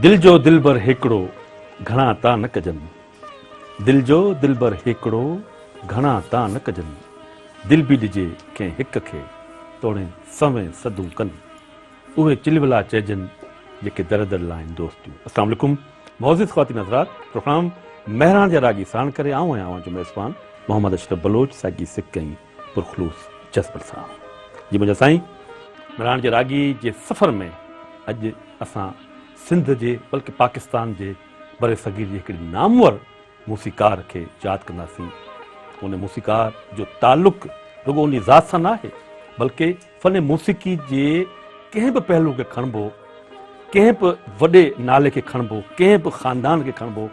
दिल जो दिलबर हिकिड़ो घणा ता न कजनि, दिल जो दिलबर हिकिड़ो घणा ता न कजनि, दिल बि ॾिजे कंहिं हिक खे तोड़े सवें सदूं कनि, उहे चिलवला चइजनि जेके दर दर लाइन दोस्तियूं। अस्सलाम वालेकुम मौज़ूद ख़वातीन हज़रात, प्रोग्राम महरान जा रागी साण करे आऊं आहियां जो मेज़बान मोहम्मद अशरफ बलोच साॻी सिक ऐं पुरखलूस जज़्बत सां। जी मुंहिंजा साईं, महरान जे रागी जे सफ़र में अॼु असां सिंध जे बल्कि पाकिस्तान जे बर सग़ीर जे हिकिड़े नामवर मूसीकार खे यादि कंदासीं। उन मूसीकार जो ताल्लुक़ रुॻो उन ज़ात सां न आहे, बल्कि फ़न मूसीक़ी जे कंहिं बि पहलू खे खणिबो, कंहिं बि वॾे नाले खे खणिबो, कंहिं बि ख़ानदान खे खणिबो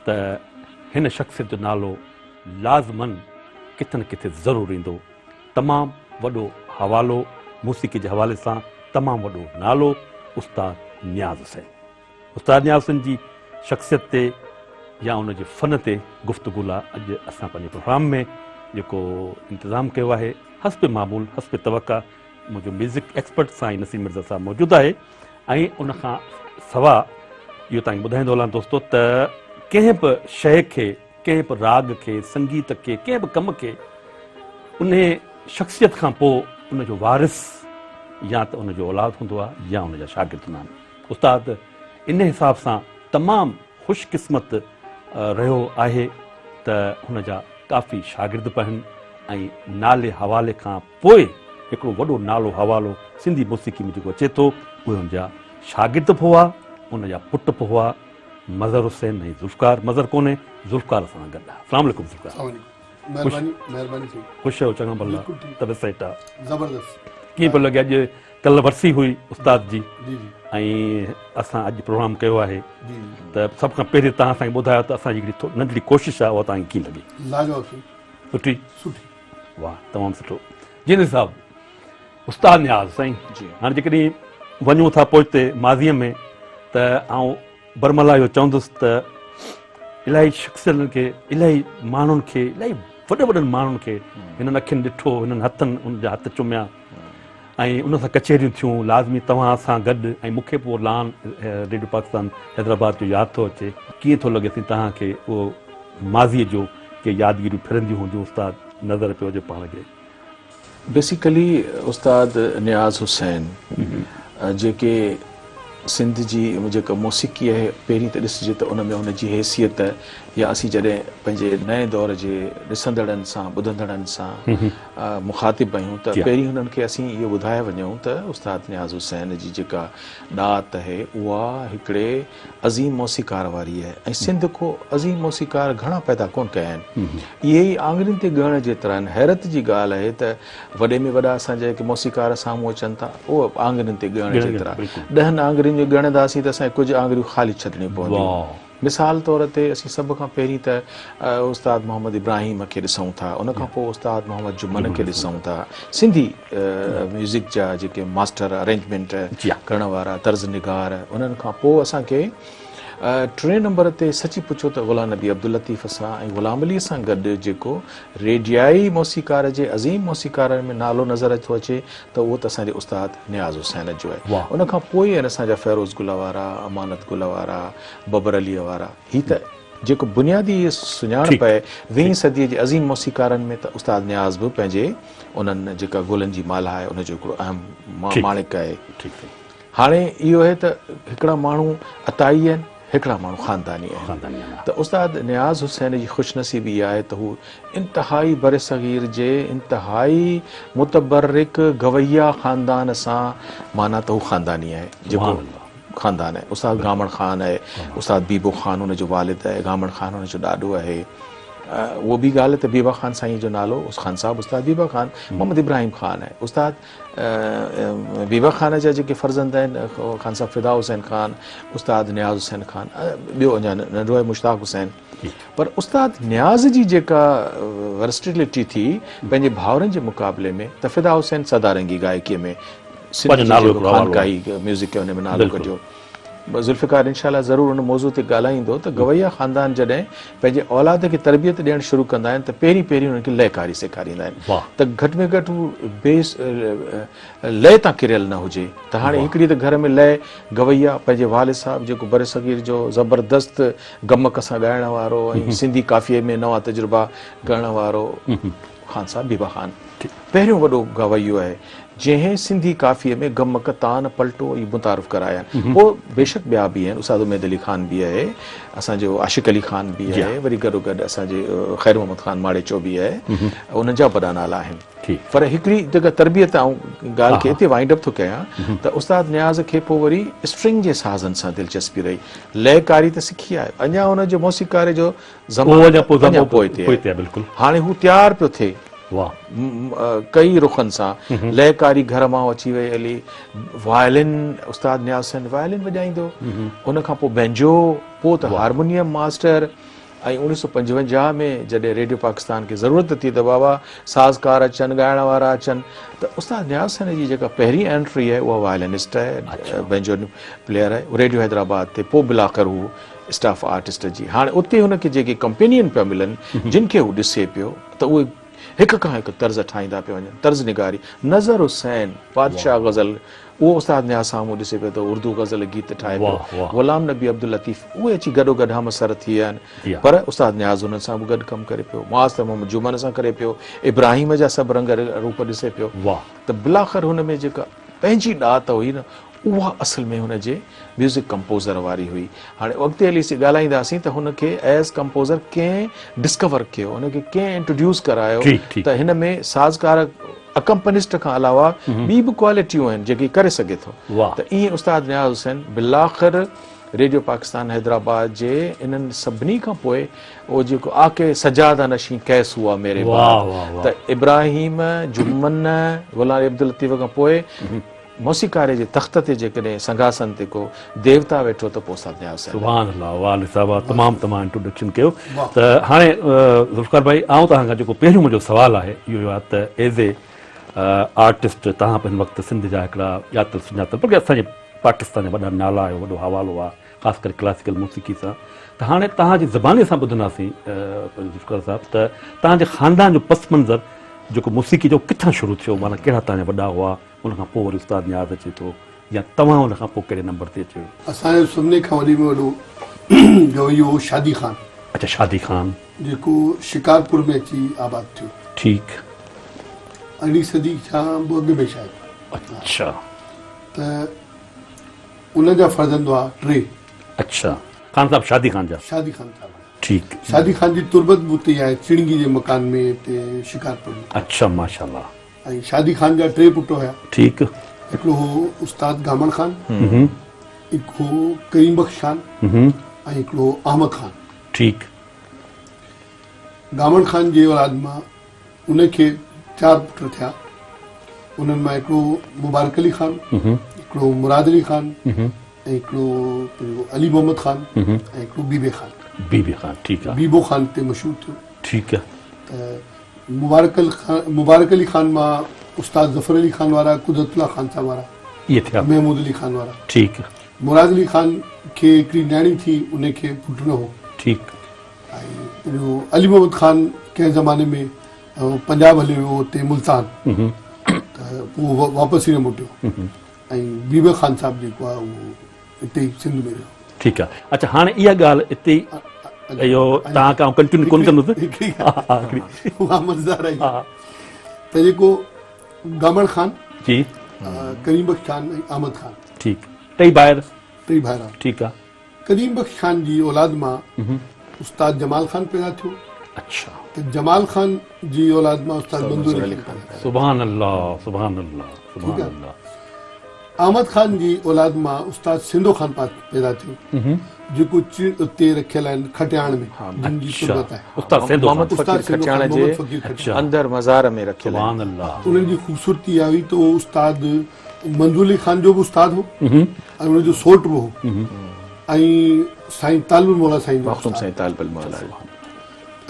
त हिन शख़्सियत जो नालो लाज़मन किथे न किथे ज़रूरु ईंदो। तमामु वॾो हवालो मूसीक़ी जे हवाले सां, तमामु वॾो नालो उस्ताद नियाज़ हुसैन। उस्ताद नियाज़ हुसैन जी शख़्सियत ते या उन जे फ़न ते गुफ़्तगू लाइ अॼु असां पंहिंजे प्रोग्राम में जेको इंतज़ामु कयो आहे, हस्ब मामूल हस्ब तवक़ा मुंहिंजो म्यूज़िक एक्सपर्ट साईं नसीम मिर्ज़ा साहब मौजूदु आहे। ऐं उनखां सवाइ इहो तव्हांखे ॿुधाईंदो हलां दोस्तो त कंहिं बि शइ खे, कंहिं बि राग खे, संगीत खे, कंहिं बि कम खे उन शख़्सियत खां पोइ उनजो वारिस या त उनजो औलाद हूंदो आहे या उनजा शागिर्द हूंदा आहिनि। उस्ताद इन हिसाब सां तमामु ख़ुशकिस्मत रहियो आहे त हुनजा काफ़ी शागिर्द बि आहिनि ऐं नाले हवाले खां पोइ हिकिड़ो वॾो नालो हवालो सिंधी मूसीक़ी में जेको अचे थो उहे हुनजा शागिर्द बि हुआ, उनजा पुट बि हुआ, मज़र हुसैन ऐं ज़ुल्फ़कार। मज़र कोन्हे, ज़ुल्फ़कार असां सां गॾु आहे। अस्सलाम वालेकुम ज़ुल्फ़कार। ख़ुशि आहियो? चङा भला, तबियत सेट आहे? ज़बरदस्त। कीअं पियो लॻे? अॼु कल्ह वरसी हुई उस्ताद जी ऐं असां अॼु प्रोग्राम कयो आहे त सभ खां पहिरीं तव्हां असांखे ॿुधायो त असांजी हिकिड़ी नंढड़ी कोशिशि आहे उहा तव्हांखे कीअं लॻी? लाजवाब, सुठी सुठी, वाह, तमामु सुठो। जी साहब, उस्ताद नियाज़ साईं, हाणे जेकॾहिं वञूं था पोइते माज़ीअ में त आउं बरमला इहो चवंदुसि त इलाही शख़्सियतुनि खे, इलाही माण्हुनि खे, इलाही वॾे वॾनि माण्हुनि खे हिननि अखियुनि ॾिठो, हिननि हथनि उनजा हथ चुमिया ऐं उन सां कचहरियूं थियूं। लाज़मी तव्हां सां गॾु ऐं मूंखे पोइ लान रेडियो पाकिस्तान हैदराबाद जो यादि थो अचे। कीअं थो लॻे साईं तव्हांखे उहो माज़ीअ जो के यादगिरियूं फिरंदियूं हूंदियूं? उस्ताद नज़र पियो हुजे पाण खे। बेसिकली उस्ताद नियाज़ हुसैन जेके सिंध जी जेका मौसीक़ी आहे, पहिरीं त ॾिसिजे त उन में हुनजी हैसियत या असीं जॾहिं पंहिंजे नए दौर जे ॾिसंदड़नि सां, ॿुधंदड़नि सां मुखातिब आहियूं त पहिरीं हुननि खे असीं इहो ॿुधाए वञूं त उस्ताद नियाज़ हुसैन जी जेका ॾात आहे उहा हिकिड़े अज़ीम मौसीक़ार वारी आहे ऐं सिंध को अज़ीम मौसीक़ार घणा पैदा कोन कया आहिनि। इहे ई आङुरियुनि ते ॻणण जेतिरा आहिनि। हैरत जी ॻाल्हि आहे त वॾे में वॾा असांजा जेके मौसीक़ार साम्हूं अचनि था उहे आङुरियुनि ते ॻणण जेतिरा। 10 आङुरियुनि जो ॻणंदासीं त असांखे कुझु आङुरियूं ख़ाली छॾणियूं पवंदियूं। मिसाल तौर ते असीं सभ खां पहिरीं त उस्ताद मोहम्मद इब्राहिम खे ॾिसूं था, उनखां पोइ उस्ताद मोहम्मद जुमन खे ॾिसूं था। सिंधी म्यूज़िक जा जेके मास्टर, अरेंजमेंट करण वारा, तर्ज़ निगार, उन्हनि खां पोइ असांखे 3 नंबर ते सची पुछो त ग़ुलाम नबी अब्दुल लतीफ़ सां ऐं ग़ुलाम अली सां गॾु जेको रेडियाई मौसीक़ार जे अज़ीम मौसीक़ारनि में नालो नज़र थो अचे त उहो त असांजे उस्ताद नियाज़ हुसैन जो आहे। उनखां पोइ आहिनि असांजा फ़ैरोज़ गुल वारा, अमानत गुल वारा, बबर अलीअ वारा। ही त जेको बुनियादी सुञाणप आहे 20वीं सदीअ जे अज़ीम मौसीक़ारनि में त उस्ताद नियाज़ बि पंहिंजे उन्हनि जेका गुलनि जी माला आहे उनजो हिकिड़ो अहम माणिक आहे। हाणे इहो आहे त हिकिड़ा माण्हू अताई आहिनि, हिकिड़ा माण्हू ख़ानदानी आहिनि। त उस्ताद नियाज़ हुसैन जी ख़ुशनसीबी इहा आहे त हू इंतिहाई बर सग़ीर जे इंतिहाई मुतबर्रिक गवैया ख़ानदान सां, माना त हू ख़ानदानी आहे, जेको ख़ानदान आहे। उस्ताद गामण ख़ान आहे, उस्ताद बीबो ख़ान हुनजो वालिद आहे, गामण ख़ान हुनजो ॾाॾो आहे। उहो बि ॻाल्हि त बीबा ख़ान साईं जो नालो उस ख़ान साहब उस्ताद बीबा ख़ान मोहम्मद इब्राहिम ख़ान आहे। उस्ताद बीबा ख़ान जा जेके फ़र्ज़ंद आहिनि, ख़ान साहब फ़िदा हुसैन ख़ान, उस्ताद नियाज़ हुसैन ख़ान, ॿियो अञा नंढो आहे मुश्ताक हुसैन। पर उस्ताद नियाज़ जी जेका वर्सिटिलिटी थी पंहिंजे भाउरनि जे मुक़ाबले में त फ़िदा हुसैन सदारंगी गायकीअ में ख़ानकाई म्यूज़िक हुन में नालो कढियो। ज़ुल्फ़िकार इंशाअल्लाह ज़रूरु उन मौज़ू ते ॻाल्हाईंदो त गवैया ख़ानदान जॾहिं पंहिंजे औलाद खे तरबियत ॾियणु शुरू कंदा आहिनि त पहिरीं हुनखे लयकारी सेखारींदा आहिनि वाह। त घटि में घटि हू बेस लय तां किरियल न हुजे। त हाणे हिकिड़ी त घर में लय गवैया पंहिंजे वालिद साहिब जेको बर सगीर जो ज़बरदस्त गमक सां ॻाइण वारो ऐं सिंधी काफ़िये में नवां तजुर्बा करण वारो ख़ान साहिब बीबा ख़ान पहिरियों वॾो गवैयो आहे जंहिं सिंधी काफ़ीअ में गमक तान पलटो ऐं मुतारिफ़ कराया। पोइ बेशक ॿिया बि आहिनि, उस्ताद उमैद अली ख़ान बि आहे, असांजो आशिक़ अली ख़ान बि आहे, वरी गॾोगॾु असांजे ख़ैर मोहम्मद ख़ान माड़ेचो बि आहे, उन जा वॾा नाला आहिनि। पर हिकिड़ी जेका तरबियत ऐं ॻाल्हि खे हिते वाइंड अप थो कयां त उस्ताद नियाज़ खे पोइ वरी स्ट्रिंग जे साज़नि सां दिलचस्पी रही, लयकारी त सिखी आहे, अञा हुनजो मौसीक़ारे जो ज़मानो पोइ थिए, हाणे हू तयारु पियो थिए कई रुखनि सां। लयकारी घर मां अची वई हली, वायलिन उस्ताद नियाज़ हुसैन वायलिन वॼाईंदो, उन खां पोइ बैंजो, पोइ त हारमोनियम मास्टर, ऐं 1955 में जॾहिं रेडियो पाकिस्तान खे ज़रूरत थी त बाबा साज़कार अचनि, ॻाइण वारा अचनि, त उस्ताद नियाज़ हुसैन जी जेका पहिरीं एंट्री आहे उहा वायलिनिस्ट आहे, बैंजो प्लेयर आहे, रेडियो हैदराबाद ते, पोइ बिलाकर हू स्टाफ आर्टिस्ट जी। हाणे उते हुनखे जेके कंपेनियन पिया मिलनि जिन खे हू ॾिसे पियो त उहे हिक खां हिकु तर्ज़ ठाहींदा पिया वञनि, तर्ज़ निगारी। नज़र हुसैन बादशाह गज़ल उहो उस्ताद नियाज़ साम्हूं ॾिसे पियो त उर्दू गज़ल गीत ठाहे पियो, ग़ुलाम नबी अब्दुल लतीफ़ उहे अची गॾोगॾु हमसर थी विया आहिनि, पर उस्ताद नियाज़ हुननि सां बि गॾु कमु करे पियो, मुआज़ मोहम्मद जुमन सां करे पियो, इब्राहिम जा सभु रंग रूप ॾिसे पियो। त बिलाख़र हुन में जेका पंहिंजी ॾात हुई न, उहा असल में हुनजे म्यूज़िक कंपोज़र वारी हुई। हाणे अॻिते हली ॻाल्हाईंदासीं त हुनखे एज़ कंपोज़र कंहिं डिस्कवर कयो, हुनखे कंहिं इंट्रोड्यूस करायो त हिन में साज़कार अकम्पनिस्ट खां अलावा ॿी बि क्वालिटियूं आहिनि जेकी करे सघे थो। त ईअं उस्ताद नियाज़ हुसैन बिलाख़िर रेडियो पाकिस्तान हैदराबाद जे इन्हनि सभिनी खां पोइ उहो जेको आके सजादा नशी कैस हुआ मेरे बाद, त इब्राहिम जुमन ग़ुलाम अब्दुल लतीफ़ खां पोइ मौसीक़ारे जे तख़्त ते जेकॾहिं संघासन ते को देवता वेठो त पोइ उस्ताद नियाज़ हुसैन। सुभान अल्लाह, वाह साहब तमामु इंट्रोडक्शन कयो। त हाणे ज़ुल्फ़िकार भाई आऊं तव्हां खां जेको पहिरियों मुंहिंजो सुवालु आहे इहो आहे त एज़ ए आर्टिस्ट तव्हां हिन वक़्तु सिंध जा हिकिड़ा ॼातल सुञातल, बल्कि असांजे पाकिस्तान जा वॾा नाला आहियो, वॾो हवालो आहे ख़ासि करे क्लासिकल मौसीक़ी सां। त हाणे तव्हांजी ज़बानी सां ॿुधंदासीं ज़ुल्फ़िकार साहिब त तव्हांजे ख़ानदान जो पस मंज़र जेको मौसीक़ी जो किथां शुरू थियो, माना कहिड़ा तव्हांजा वॾा हुआ, उनखां पोइ वरी उस्ताद नियाज़ अचे थो, या तव्हां उन खां पोइ कहिड़े नंबर ते अचो? असांजो सभिनी खां वॾी में वॾो गवैयो शादी ख़ान। अच्छा, शादी ख़ान जेको शिकारपुर में अची आबाद थियो। ठीकु, अरिड़हीं सदी खां अॻु में शायदि। अच्छा, त उनजा फर्ज़ंद हुआ 3। अच्छा, ख़ान साहब शादी ख़ान जा? शादी ख़ान साहब। ठीकु। शादी ख़ान जी तुरबत बि उते आहे चिणगी जे मकान में हिते शिकारपुर में। अच्छा, माशाअल्लाह। ऐं शादी ख़ान जा 3 पुट हुया। ठीकु। हिकिड़ो हो उस्ताद गामण ख़ान, हिकु हो करीम बख्श ख़ान, ऐं हिकिड़ो अहमद ख़ान। ठीकु। गामण ख़ान जे औलाद मां उनखे 4 पुट थिया, उन्हनि मां हिकिड़ो मुबारक अली ख़ान, हिकिड़ो मुराद अली ख़ान, ऐं हिकिड़ो अली मोहम्मद ख़ान, ऐं हिकिड़ो बीबे ख़ान। बीबे ख़ान, ठीकु आहे। बीबो ख़ान ते मशहूरु थियो। ठीकु आहे। त मुबारक अली ख़ान मां उस्ताद ज़फ़र अली ख़ान वारा, कुदरतुल्लाह ख़ान साहब वारा, इहे थिया। महमूद अली ख़ान वारा। ठीकु। मुराद अली ख़ान खे हिकिड़ी न्याणी थी, उनखे पुट न हो। ठीकु। ऐं अली मोहम्मद ख़ान कंहिं ज़माने में पंजाब हलियो वियो, हुते मुल्तान, त उहो वापसि ई न मोटियो। ऐं बीबे ख़ान साहब जेको आहे उहो हिते ई सिंध में रहियो। ठीकु आहे। अच्छा, हाणे इहा ॻाल्हि हिते इहो तव्हां खां कंटिन्यू कोन कंदुसि, उहा मज़ेदार आहे। त जेको गामण ख़ान जी, करीम बख्श ख़ान ऐं अहमद ख़ान, ठीकु, 3 भाइर। ठीकु आहे। करीम बख्श ख़ान जी औलाद मां उस्ताद जमाल ख़ान पैदा थियो। अच्छा। त जमाल ख़ान जी औलाद मां उस्ताद मंजूर अली ख़ान। सुभान अल्लाह, सुभान अल्लाह, सुभान अल्लाह। अहमद ख़ान जी औलाद मां उस्ताद सिंधो ख़ान पैदा थियो, जेको उते रखियल आहिनि खटियाण में, जिनजी तुरबत आहे। उस्ताद सिंधो खटियाण जे अंदर मज़ार में रखियल। सुभान अल्लाह। उन्हनि जी ख़ूबसूरती आई त उहो उस्ताद मंजूर अली ख़ान जो बि उस्ताद हो, ऐं उनजो सोट बि हो, ऐं साईं तालबुल मौला साईं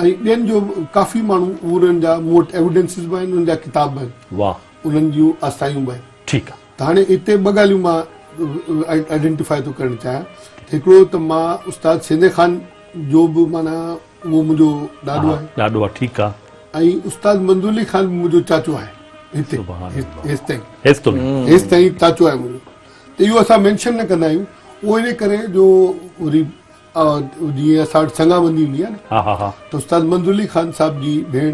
ऐं ॿियनि जो काफ़ी माण्हू उन्हनि जा मूं वटि एविडेंसिस बि आहिनि, उन्हनि जा किताब बि आहिनि, उन्हनि जूं आस्थायूं बि आहिनि। ठीकु आहे। त हाणे हिते 2 ॻाल्हियूं मां आइडेंटिफाई तो करणु चाहियां। हिकिड़ो त मां उस्ताद सिंधे खान जो बि माना उहो मुंहिंजो ॾाॾो आहे, ॾाढो आहे, ठीकु आहे। ऐं उस्ताद मंजूली खान मुंहिंजो चाचो आहे हिते सुभाणे अल्लाह। हेसि ताईं हेसि ताईं चाचो आहे मुंहिंजो। त इहो असां मेंशन न कंदा आहियूं, उहो इन करे जो वरी जीअं असां वटि संगाबंदी हूंदी आहे न, हा हा हा, त उस्ताद मंजूली खान साहिब जी भेण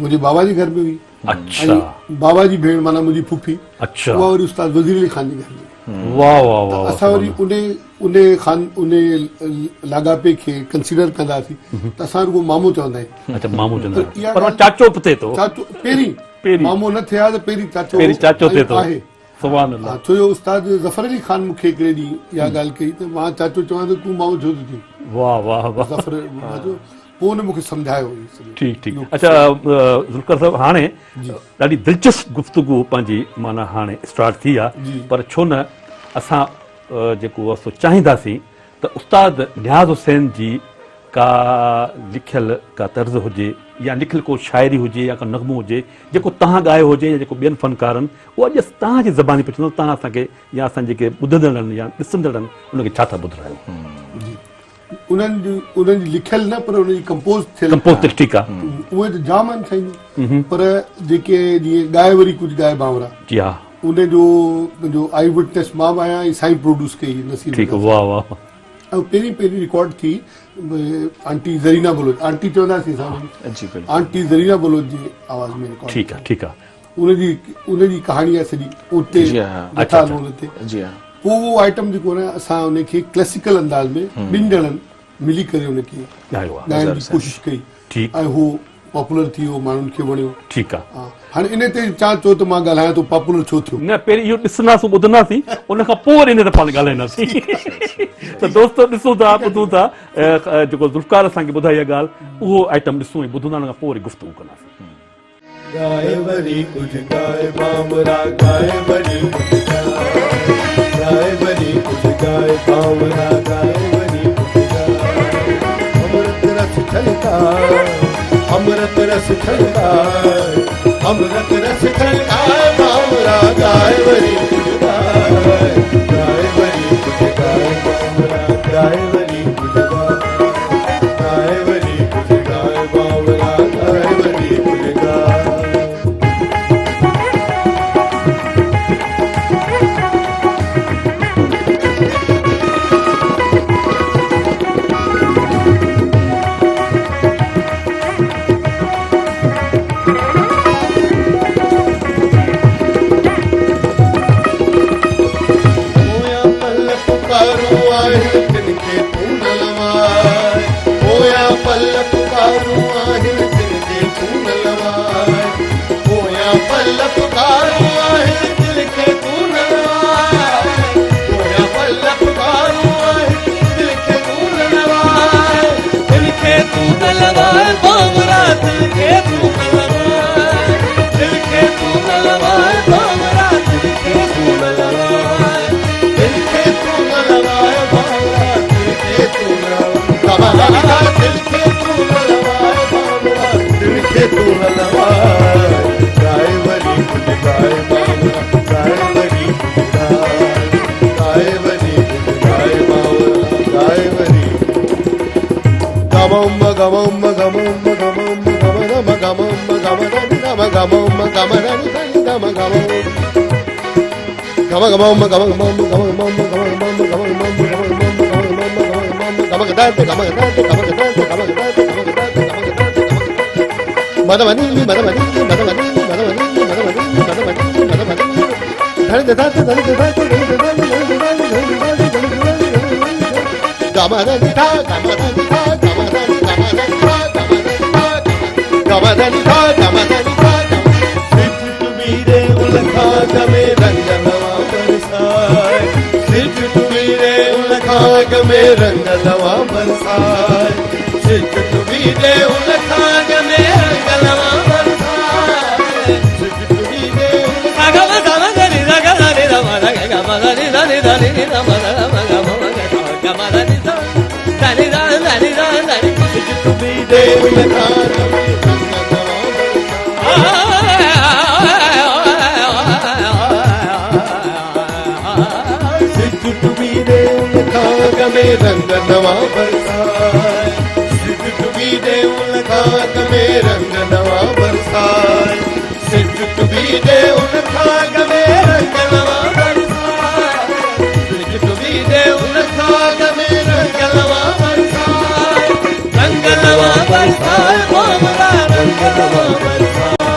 मुंहिंजे बाबा जे घर में हुई, अच्छा ऐं बाबा जी भेण माना मुंहिंजी फुफी, अच्छा, उहा वरी उस्ताद वज़ीर अली खान जे घर में। वाह वाह वाह, असां वरी उन लाॻापे खे कंसीडर कंदासीं त असां रुगो मामो चवंदा आहियूं। अच्छा मामू चंदा, पर इहा पर ॻाल्हि- चाचो बि थिए थो, चाचो पहिरीं मामो न थिया त पहिरीं चाचो थिए थो। आहे। सुभान अल्लाह। छो जो उस्ताद ज़फ़र अली खान मूंखे हिकिड़े ॾींहुं इहा ॻाल्हि कई त मां चाचो चवां त तूं मामो छो थो थी, वाह वाह वाह, ज़फ़र पोइ हुन मूंखे सम्झायो हुई। ठीकु ठीकु। अच्छा ज़ुल्फ़िकार साहिब, हाणे ॾाढी दिलचस्प गुफ़्तगू पंहिंजी माना हाणे स्टार्ट थी आहे, पर छो न असां जेको असां चाहींदासीं त उस्ताद नियाज़ हुसैन जी का लिखियल का तर्ज़ हुजे या लिखियल को शाइरी हुजे या का नग़मो हुजे जेको तव्हां ॻायो हुजे या जेको ॿियनि फ़नकारनि, उहो अॼु तव्हांजी ज़बानी पुछंदो, तव्हां असांखे या असां जेके ॿुधंदड़ आहिनि या ॾिसंदड़ आहिनि उनखे छा था ॿुधायो? उन्हनि जी लिखियल न, पर उनजी कंपोज थियल, ठीकु आहे, उहे त जाम आहिनि साईं, पर जेके जीअं ॻाए वरी कुझु ॻाए बावरा, जी हा, उनजो मुंहिंजो आई विटनेस मां आहियां ऐं साईं प्रोड्यूस कई नसीब। ठीकु, वाह वाह। ऐं पहिरीं रिकॉर्ड थी आंटी ज़रीना बलोच, आंटी चवंदासीं असां, आंटी ज़रीना बलोच जी आवाज़ में रिकॉर्ड। ठीकु आहे, ठीकु आहे। उनजी कहाणी आहे सॼी उते पोइ उहो आइटम जेको आहे असां उनखे क्लासिकल अंदाज़ में ॿिनि ॼणनि मिली करे उनखे ॻाइण जी कोशिशि कई, ऐं हू पॉपुलर थी वियो, माण्हुनि खे वणियो। ठीकु आहे। हाणे इन ते चवां थो त मां ॻाल्हायां थो पॉपुलर छो थियो, न पहिरीं इहो ॾिसंदासीं ॿुधंदासीं, उन खां पोइ वरी इन ते पाण ॻाल्हाईंदासीं। त दोस्तो ॾिसूं था ॿुधूं था जेको ज़ुल्फ़िकार असांखे ॿुधाई आहे ॻाल्हि, उहो आइटम ॾिसूं ऐं ॿुधंदा, उन खां पोइ वरी गुफ़्तगू कंदासीं। गाए वरी कुछ गाए बामरा, गाए वरी कुछ गाए वरी कुछ गाए बामरा, गाए वरी कुछ गाए। अमृत रस छलका, अमृत रस छलका, अमृत रस छलका बामरा, गाए वरी कुछ गाए, गाए वरी कुछ गाए बामरा, गाए वरी कुछ गाए, गाए वरी कुछ गाए बामरा, गाए वरी कुछ गाए। रंग नवा बरसाए सिज टुबी दे उन खाक में रंग नवा बरसाए सिज टुबी दे उन खाक में रंग नवा बरसाए सिज टुबी दे उन खाक में रंग नवा बरसाए रंग नवा बरसाए बाबरा रंग नवा बरसाए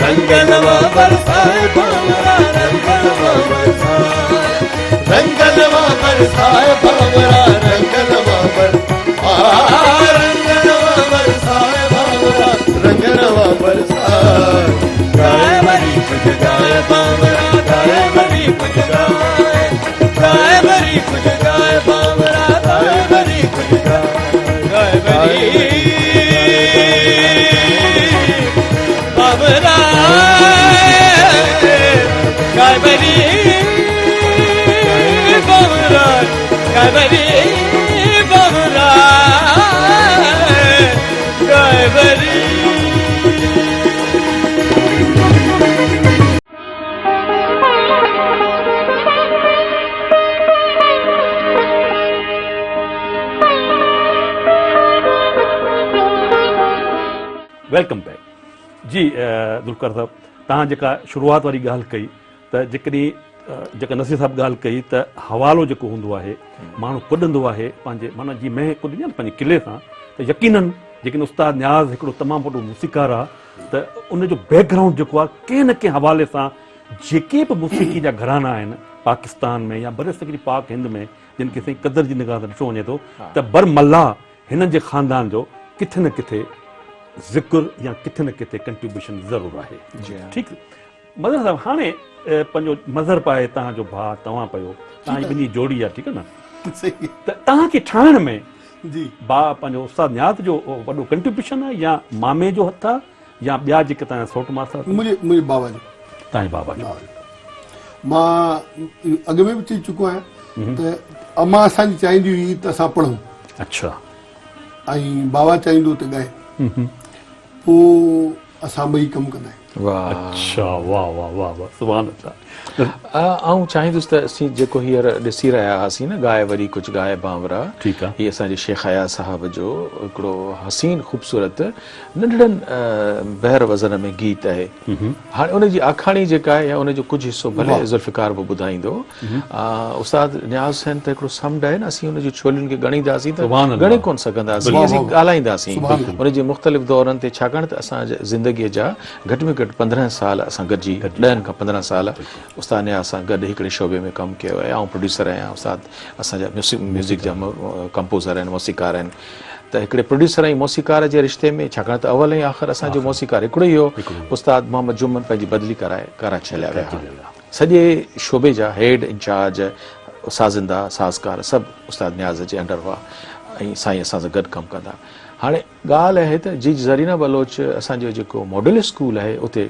रंग नवा बरसाए बाबरा रंग नवा बरसाए रंग नवा बरसाए बाबरा रंग नवा बरसाए रंग नवा बरसाए बाबरा रंग नवा बरसाए गाय बरी कुछ गाय बाबरा गाय बरी कुछ गाय बरी कुछ गाय बाबरा गाय बरी कुछ गाय बरी बाबरा गाय बरी बाबरा गाय बरी बाबरा गाय बरी वेलकम बैक जी दुलकर साहब तव्हां जेका शुरूआत वारी ॻाल्हि कई त जेकॾहिं जेका नसीर साहिबु ॻाल्हि कई त हवालो जेको हूंदो आहे माण्हू कुॾंदो आहे पंहिंजे माना जीअं मैं कुॾंदी आहे न पंहिंजे किले सां त यकीननि जेकॾहिं उस्ताद न्याज़ हिकिड़ो तमामु वॾो मूसीकार आहे त उनजो बैकग्राउंड जेको आहे कंहिं न कंहिं हवाले सां जेके बि मूसीक़ी जा घराना आहिनि पाकिस्तान में या बरे सगरी पाक हिंद में जिन खे साईं क़दर जी निगाह सां ॾिठो वञे थो त बरमल्ला हिननि जे ख़ानदान जो किथे न किथे ज़िक्र या किथे न किथे कंट्रीब्यूशन ज़रूरु आहे ठीकु मदर साहिबु हाणे पंहिंजो मज़हर पाए तव्हांजो भाउ तव्हां पियो तव्हांजी ॿिन्ही जोड़ी आहे ठीकु आहे न सही त तव्हांखे ठाहिण में जी भाउ पंहिंजो उस्ताद न्याज़ जो वॾो कंट्रीब्यूशन आहे या मामे जो हथु आहे या ॿिया जेके तव्हांजा सौट मासा मुंहिंजे बाबा जो तव्हांजे बाबा जो मां अॻ में बि चई चुको आहियां त अमा असांजी चाहींदी हुई त असां पढ़ूं अच्छा ऐं बाबा चाहींदो त ॻाए पोइ असां ॿई कमु कंदा आहियूं वाह अच्छा वाह वाह वाह वाह सुभाणे अल्लाह आऊं चाहींदुसि त असीं जेको हींअर ॾिसी रहिया हुआसीं न गाए वरी कुझु गाए बांवरा ठीकु आहे हीअ असांजे शेख हया साहब जो हिकिड़ो हसीन ख़ूबसूरत नंढड़नि बहर वज़न में गीत आहे हाणे उनजी आखाणी जेका आहे या उनजो कुझु हिसो भले ज़ुल्फ़िकार बि ॿुधाईंदो उस्ताद न्याज़ हुसैन त हिकिड़ो समुंड आहे न असीं उनजी छोलियुनि खे ॻणींदासीं त ॻणे कोन सघंदासीं असीं ॻाल्हाईंदासीं उनजे मुख़्तलिफ़ दौरनि ते छाकाणि त असां ज़िंदगीअ जा घटि में घटि 15 साल असां गॾिजी 10 खां 15 साल उस्ताद न्याज़ सां गॾु हिकिड़े शोबे में कमु कयो आहे ऐं प्रोड्यूसर आहियां उस्ताद असांजा म्यूज़िक जा कंपोज़र आहिनि मौसीकार आहिनि त हिकिड़े प्रोड्यूसर ऐं मौसीकार जे रिश्ते में छाकाणि त अवल ऐं आख़िर असांजो मौसीकार हिकिड़ो ई हो उस्ताद मोहम्मद जुम्मन पंहिंजी बदली कराए कराची हलिया विया सॼे शोबे जा हेड इंचार्ज साज़िंदा साज़कार सभु उस्ताद न्याज़ जे अंडर हुआ ऐं साईं असां सां गॾु कमु कंदा हाणे ॻाल्हि आहे त जी ज़रीना बलोच असांजो जेको मॉडल स्कूल आहे उते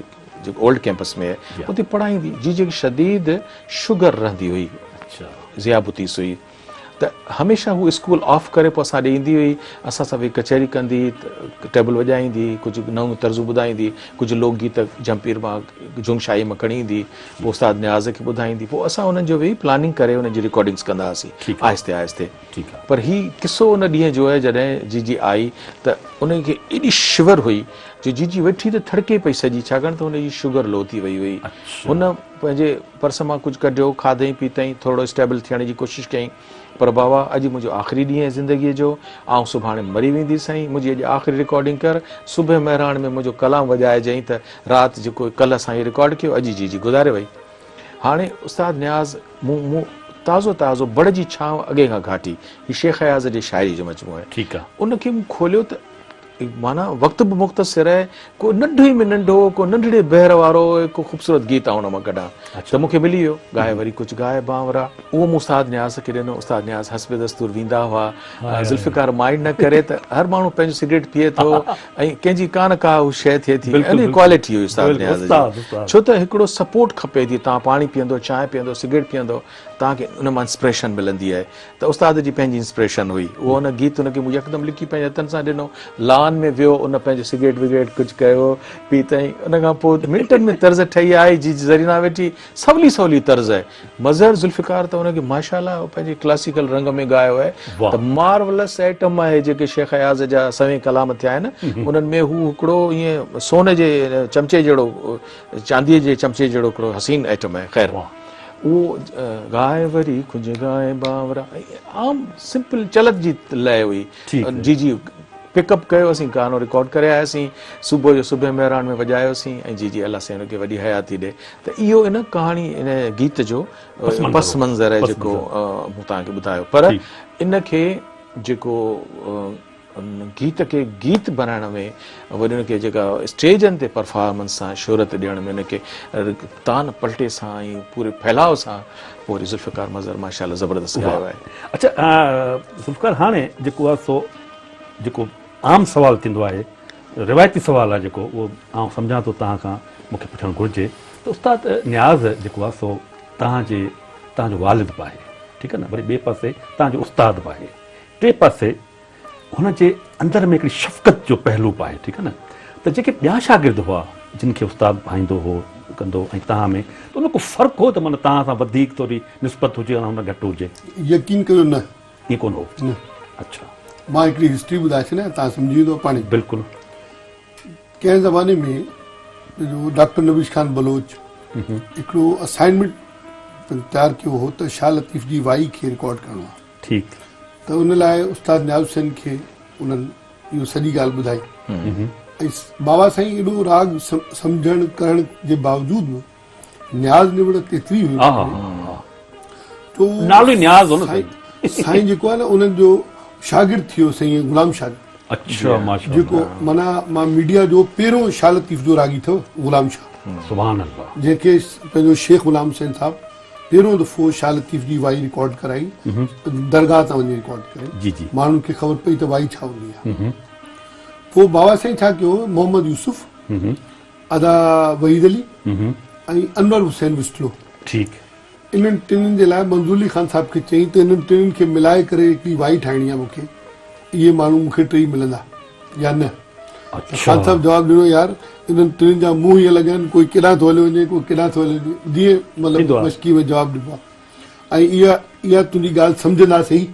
जेको ओल्ड कैंपस में आहे उते पढ़ाईंदी जी जेकी शदीद शुगर रहंदी हुई ज़ियाबुतीस हुई त हमेशह हू स्कूल ऑफ करे पोइ असां ॾे ईंदी हुई असां सां वेही कचहरी कंदी टेबल वॼाईंदी कुझु नऊं तर्ज़ु ॿुधाईंदी कुझु लोकगीत जंपीर मां जुंगशाही मां खणी ईंदी पोइ उस्ताद न्याज़ खे ॿुधाईंदी पोइ असां उन्हनि जो वेही प्लानिंग करे उनजी रिकॉर्डिंग्स कंदा हुआसीं आहिस्ते आहिस्ते पर ही किसो उन ॾींहं जो आहे जॾहिं जीजी आई त उनखे एॾी शिवर हुई जो जीजी वेठी त थड़के पई सॼी छाकाणि त हुनजी शुगर लो थी वई हुई हुन पंहिंजे पर्स मां कुझु कढियो खाधई पीतई थोरो स्टेबल थियण जी कोशिशि कयईं पर बाबा अॼु मुंहिंजो आख़िरी ॾींहुं आहे ज़िंदगीअ जो ऐं सुभाणे मरी वेंदी साईं मुंहिंजी अॼु आख़िरी रिकॉर्डिंग कर सुबुह महिराण में मुंहिंजो कलाम वॼाए जांइ त राति जेको कल्ह असां हीअ रिकॉर्ड कयो अॼु जी गुज़ारे वई हाणे उस्ताद न्याज़ मूं ताज़ो ताज़ो बड़ जी छांव अॻे खां घाटी हीअ शेख हयाज़ जी शाइरी जो मजमूओ आहे ठीकु आहे उनखे मूं खोलियो त माना वक़्तु बि मुख़्तसिर आहे को नंढे में नंढो को नंढड़े बहर वारो को ख़ूबसूरत गीत आहे उन मां कढां त मूंखे मिली वियो गाए वरी कुझु गाए बांवरा उहो मूं उस्ताद न्याज़ खे ॾिनो उस्ताद न्याज़ हस्बे दस्तूर वेंदा हुआ ज़ुल्फ़िकार माइंड न करे त हर माण्हू पंहिंजो सिगरेट पीए थो ऐं कंहिंजी का न का हू शइ थिए थी क्वालिटी हुई उस्ताद न्याज़ जी छो त हिकिड़ो सपोर्ट खपे थी तव्हां पाणी पीअंदो चांहि पीअंदो सिगरेट पीअंदो तव्हांखे उन मां इंस्पिरेशन मिलंदी आहे त उस्ताद जी पंहिंजी इंस्पिरेशन हुई उहो हुन गीत हुनखे मूं यकदमि लिखी पंहिंजे हथनि सां ॾिनो ला दीवान में वियो, उन पंहिंजो सिगरेट विगरेट कुझु कयो पी ताईं, उन खां पोइ मिंटनि में तर्ज़ ठही आई जी ज़रीना वेठी, सवली तर्ज़ आहे। मज़हर ज़ुल्फ़िकार त हुनखे माशाअल्लाह पंहिंजे क्लासिकल रंग में ॻायो आहे, त मार्वलस आइटम आहे। जेके शेख अयाज़ जा सवें कलाम थिया आहिनि उन्हनि में हू हिकिड़ो ईअं सोने जे चमचे जहिड़ो, चांदीअ जे चमचे जहिड़ो हिकिड़ो हसीन आइटम आहे। ख़ैर उहो गाए वरी कुझु गाए बावरा, आम सिंपल चलत जी लय हुई। जी पिकअप कयो, असीं गानो रिकॉर्ड करे आयासीं, सुबुह जो सुबह मेहरान में वॼायोसीं ऐं जी अलाह साईं हुनखे वॾी हयाती ॾे। त इहो इन कहाणी, इन गीत जो पस मंज़र आहे जेको मूं तव्हांखे ॿुधायो। पर इनखे जेको गीत खे गीत बनाइण में, वरी उनखे जेका स्टेजनि ते परफॉर्मेंस सां शोहरत ॾियण में, उनखे तान पलटे सां ऐं पूरे फैलाव सां पोइ वरी ज़ुल्फ़िकार मज़हर माशाअल्लाह ज़बरदस्त ॻायो आहे। अच्छा ज़ुल्फ़िकार, हाणे जेको आहे सो जेको आम सवाल थींदो आहे, रिवायती सवाल आहे जेको, उहो आउं सम्झां थो तव्हां खां मूंखे पुछणु घुरिजे। त उस्ताद नियाज़ जेको आहे सो तव्हांजो वालिद बि आहे, ठीकु आहे न, वरी ॿिए पासे तव्हांजो उस्ताद बि आहे, टे पासे हुनजे अंदरि में हिकिड़ी शफ़क़त जो पहलू बि आहे, ठीकु आहे न। त जेके ॿिया शागिर्द हुआ जिन खे उस्ताद भाईंदो हो कंदो ऐं तव्हां में, त उन को फ़र्क़ु हो त माना तव्हां सां वधीक थोरी निस्बत हुजे या हुन घटि हुजे? यकीन कयो न, ईअं कोन हो। न। अच्छा, मां हिकिड़ी हिस्ट्री ॿुधाए छॾियां, तव्हां सम्झी वेंदो पाण। बिल्कुलु। कंहिं ज़माने में जो डॉक्टर नवीश खान बलोच हिकिड़ो असाइनमेंट तयारु कयो हो त शाह लतीफ़ जी वाई खे रिकॉर्ड करिणो आहे। ठीकु। त उन लाइ उस्ताद नियाज़ हुसैन खे उन्हनि इहो सॼी ॻाल्हि ॿुधाई ऐं बाबा साईं एॾो राग सम्झण करण जे बावजूदि नियाज़ निवड़ केतिरी हुई तो नालो ई नियाज़ हो न साईं जेको आहे न उन्हनि जो शागिर्द थियो साईं गुलाम शाह। अच्छा, माशाअल्लाह। जेको माना मां मीडिया जो पहिरियों शाह लतीफ़ जो रागी अथव गुलाम शाह, सुभान अल्लाह, जंहिंखे पंहिंजो शेख गुलाम हुसैन साहिबु पहिरियों दफ़ो शाह लतीफ़ जी वाई रिकॉर्ड कराई, दरगाह तां वञी रिकॉर्ड कराई, माण्हुनि खे ख़बर पई त वाई छा हूंदी आहे। पोइ बाबा साईं छा कयो, मोहम्मद यूसुफ, अदा वहीद अली ऐं अनवर हुसैन विस्टलो, ठीकु, इन्हनि टिनिनि जे लाइ मंज़ूर खान साहिब खे चई त इन्हनि टिनिनि खे मिलाए करे हिकिड़ी वाई ठाहिणी आहे मूंखे, इहे माण्हू मूंखे टई मिलंदा या न? खान साहिब जवाबु ॾिनो, यार इन्हनि टिनिनि जा मुंहुं ईअं लॻा आहिनि, कोई केॾां थो हले वञे, कोई केॾां थो हले वञे, जीअं मतिलबु मश्की में जवाबु ॾिबो आहे। ऐं इहा तुंहिंजी ॻाल्हि सम्झंदासीं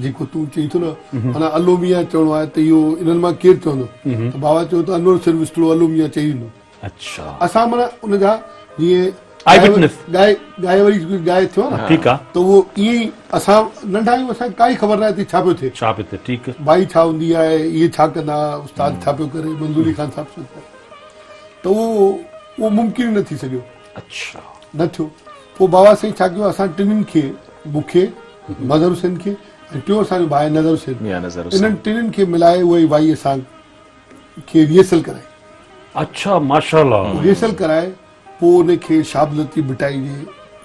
जेको तूं चई थो न, माना अलो मियां चवणो आहे त इहो इन्हनि मां केरु चवंदो, त बाबा चयो त अनवर हुसैन विस्टलो अलो मियां चई ॾिनो। अच्छा, असां माना उनजा जीअं गाए वरी गाए थियो न, ठीकु आहे, त उहो ईअं ई असां नंढा आहियूं, असांखे काई ख़बर न आहे त छा पियो थिए, छा पियो थिए, ठीकु, भाई छा हूंदी आहे, इहे छा कंदा, उस्ताद छा पियो करे, मंज़ूरी खान साहिब सां, त उहो मुमकिन न थी सघियो। अच्छा, न थियो। पोइ बाबा साईं छा कयो, असां टिनिनि खे, मूंखे, मज़हर हुसैन खे ऐं टियों असांजो भाउ नज़र हुसैन, इन्हनि टिनिनि खे मिलाए उहे वाई असांखे रिहर्सल कराई। अच्छा, माशाअल्लाह, रिहर्सल कराए पोइ उनखे शाह लतीफ़ बिटाई जे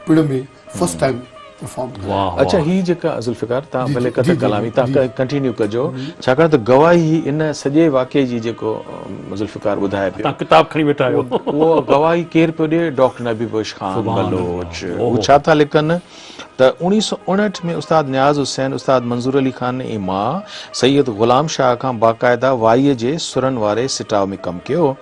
पिण में फर्स्ट टाइम परफॉर्म कयो। अच्छा, ही जेका ज़ुल्फ़िकार तव्हां भले कथ कलामी तव्हां कंटिन्यू कजो, छाकाणि त गवाही इन सॼे वाक़े जी जेको ज़ुल्फ़िकार ॿुधाए पियो, किताब खणी वेठा आहियो, उहो गवाही केरु पियो ॾिए, डॉक्टर नबी बुश खान बलोच। हू छा था लिखनि त 1959 में उस्ताद नियाज़ हुसैन, उस्ताद मंज़ूर अली खान ऐं मां सैयद ग़ुलाम शाह खां बाक़ाइदा वाईअ जे सुरनि वारे सिटाव में कमु कयो।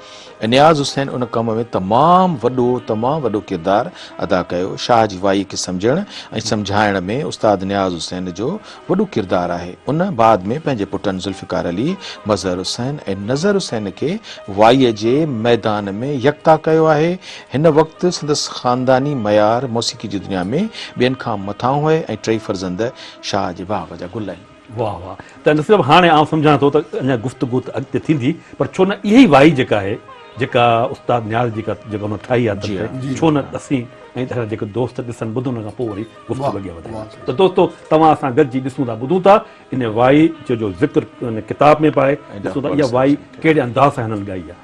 नियाज़ हुसैन उन कम में तमामु वॾो किरदारु अदा कयो। शाह जी वाई खे सम्झण ऐं सम्झाइण में उस्ताद नियाज़ हुसैन जो वॾो किरदारु आहे। उन बाद में पंहिंजे पुटनि ज़ुल्फ़िकार अली, मज़हर हुसैन ऐं नज़र हुसैन खे वाईअ जे मैदान में यकता कयो आहे। हिन वक़्तु संदसि ख़ानदानी मयार मौसीक़ी जी दुनिया में ॿियनि खां मथां हुए ऐं टई फ़र्ज़ंद शाह जे बाग़ जा गुल आहिनि। वाह वाह। त नसीब हाणे आउं सम्झां थो त अञा गुफ़्तगू त अॻिते थींदी, पर छो न इहा ई वाई जेका आहे, जेका उस्ताद नियाज़ जी जेका हुन ठाही आहे, छो न असीं ऐं जेके दोस्त ॾिसनि ॿुधनि हुन खां पोइ वरी गुफ़्तगू अॻियां वधायूं। त दोस्तो तव्हां असां गॾिजी ॾिसूं था, ॿुधूं था इन वाई जो ज़िक्र इन किताब में पाए, ॾिसूं था इहा वाई कहिड़े अंदाज़ सां हिननि ॻाई आहे।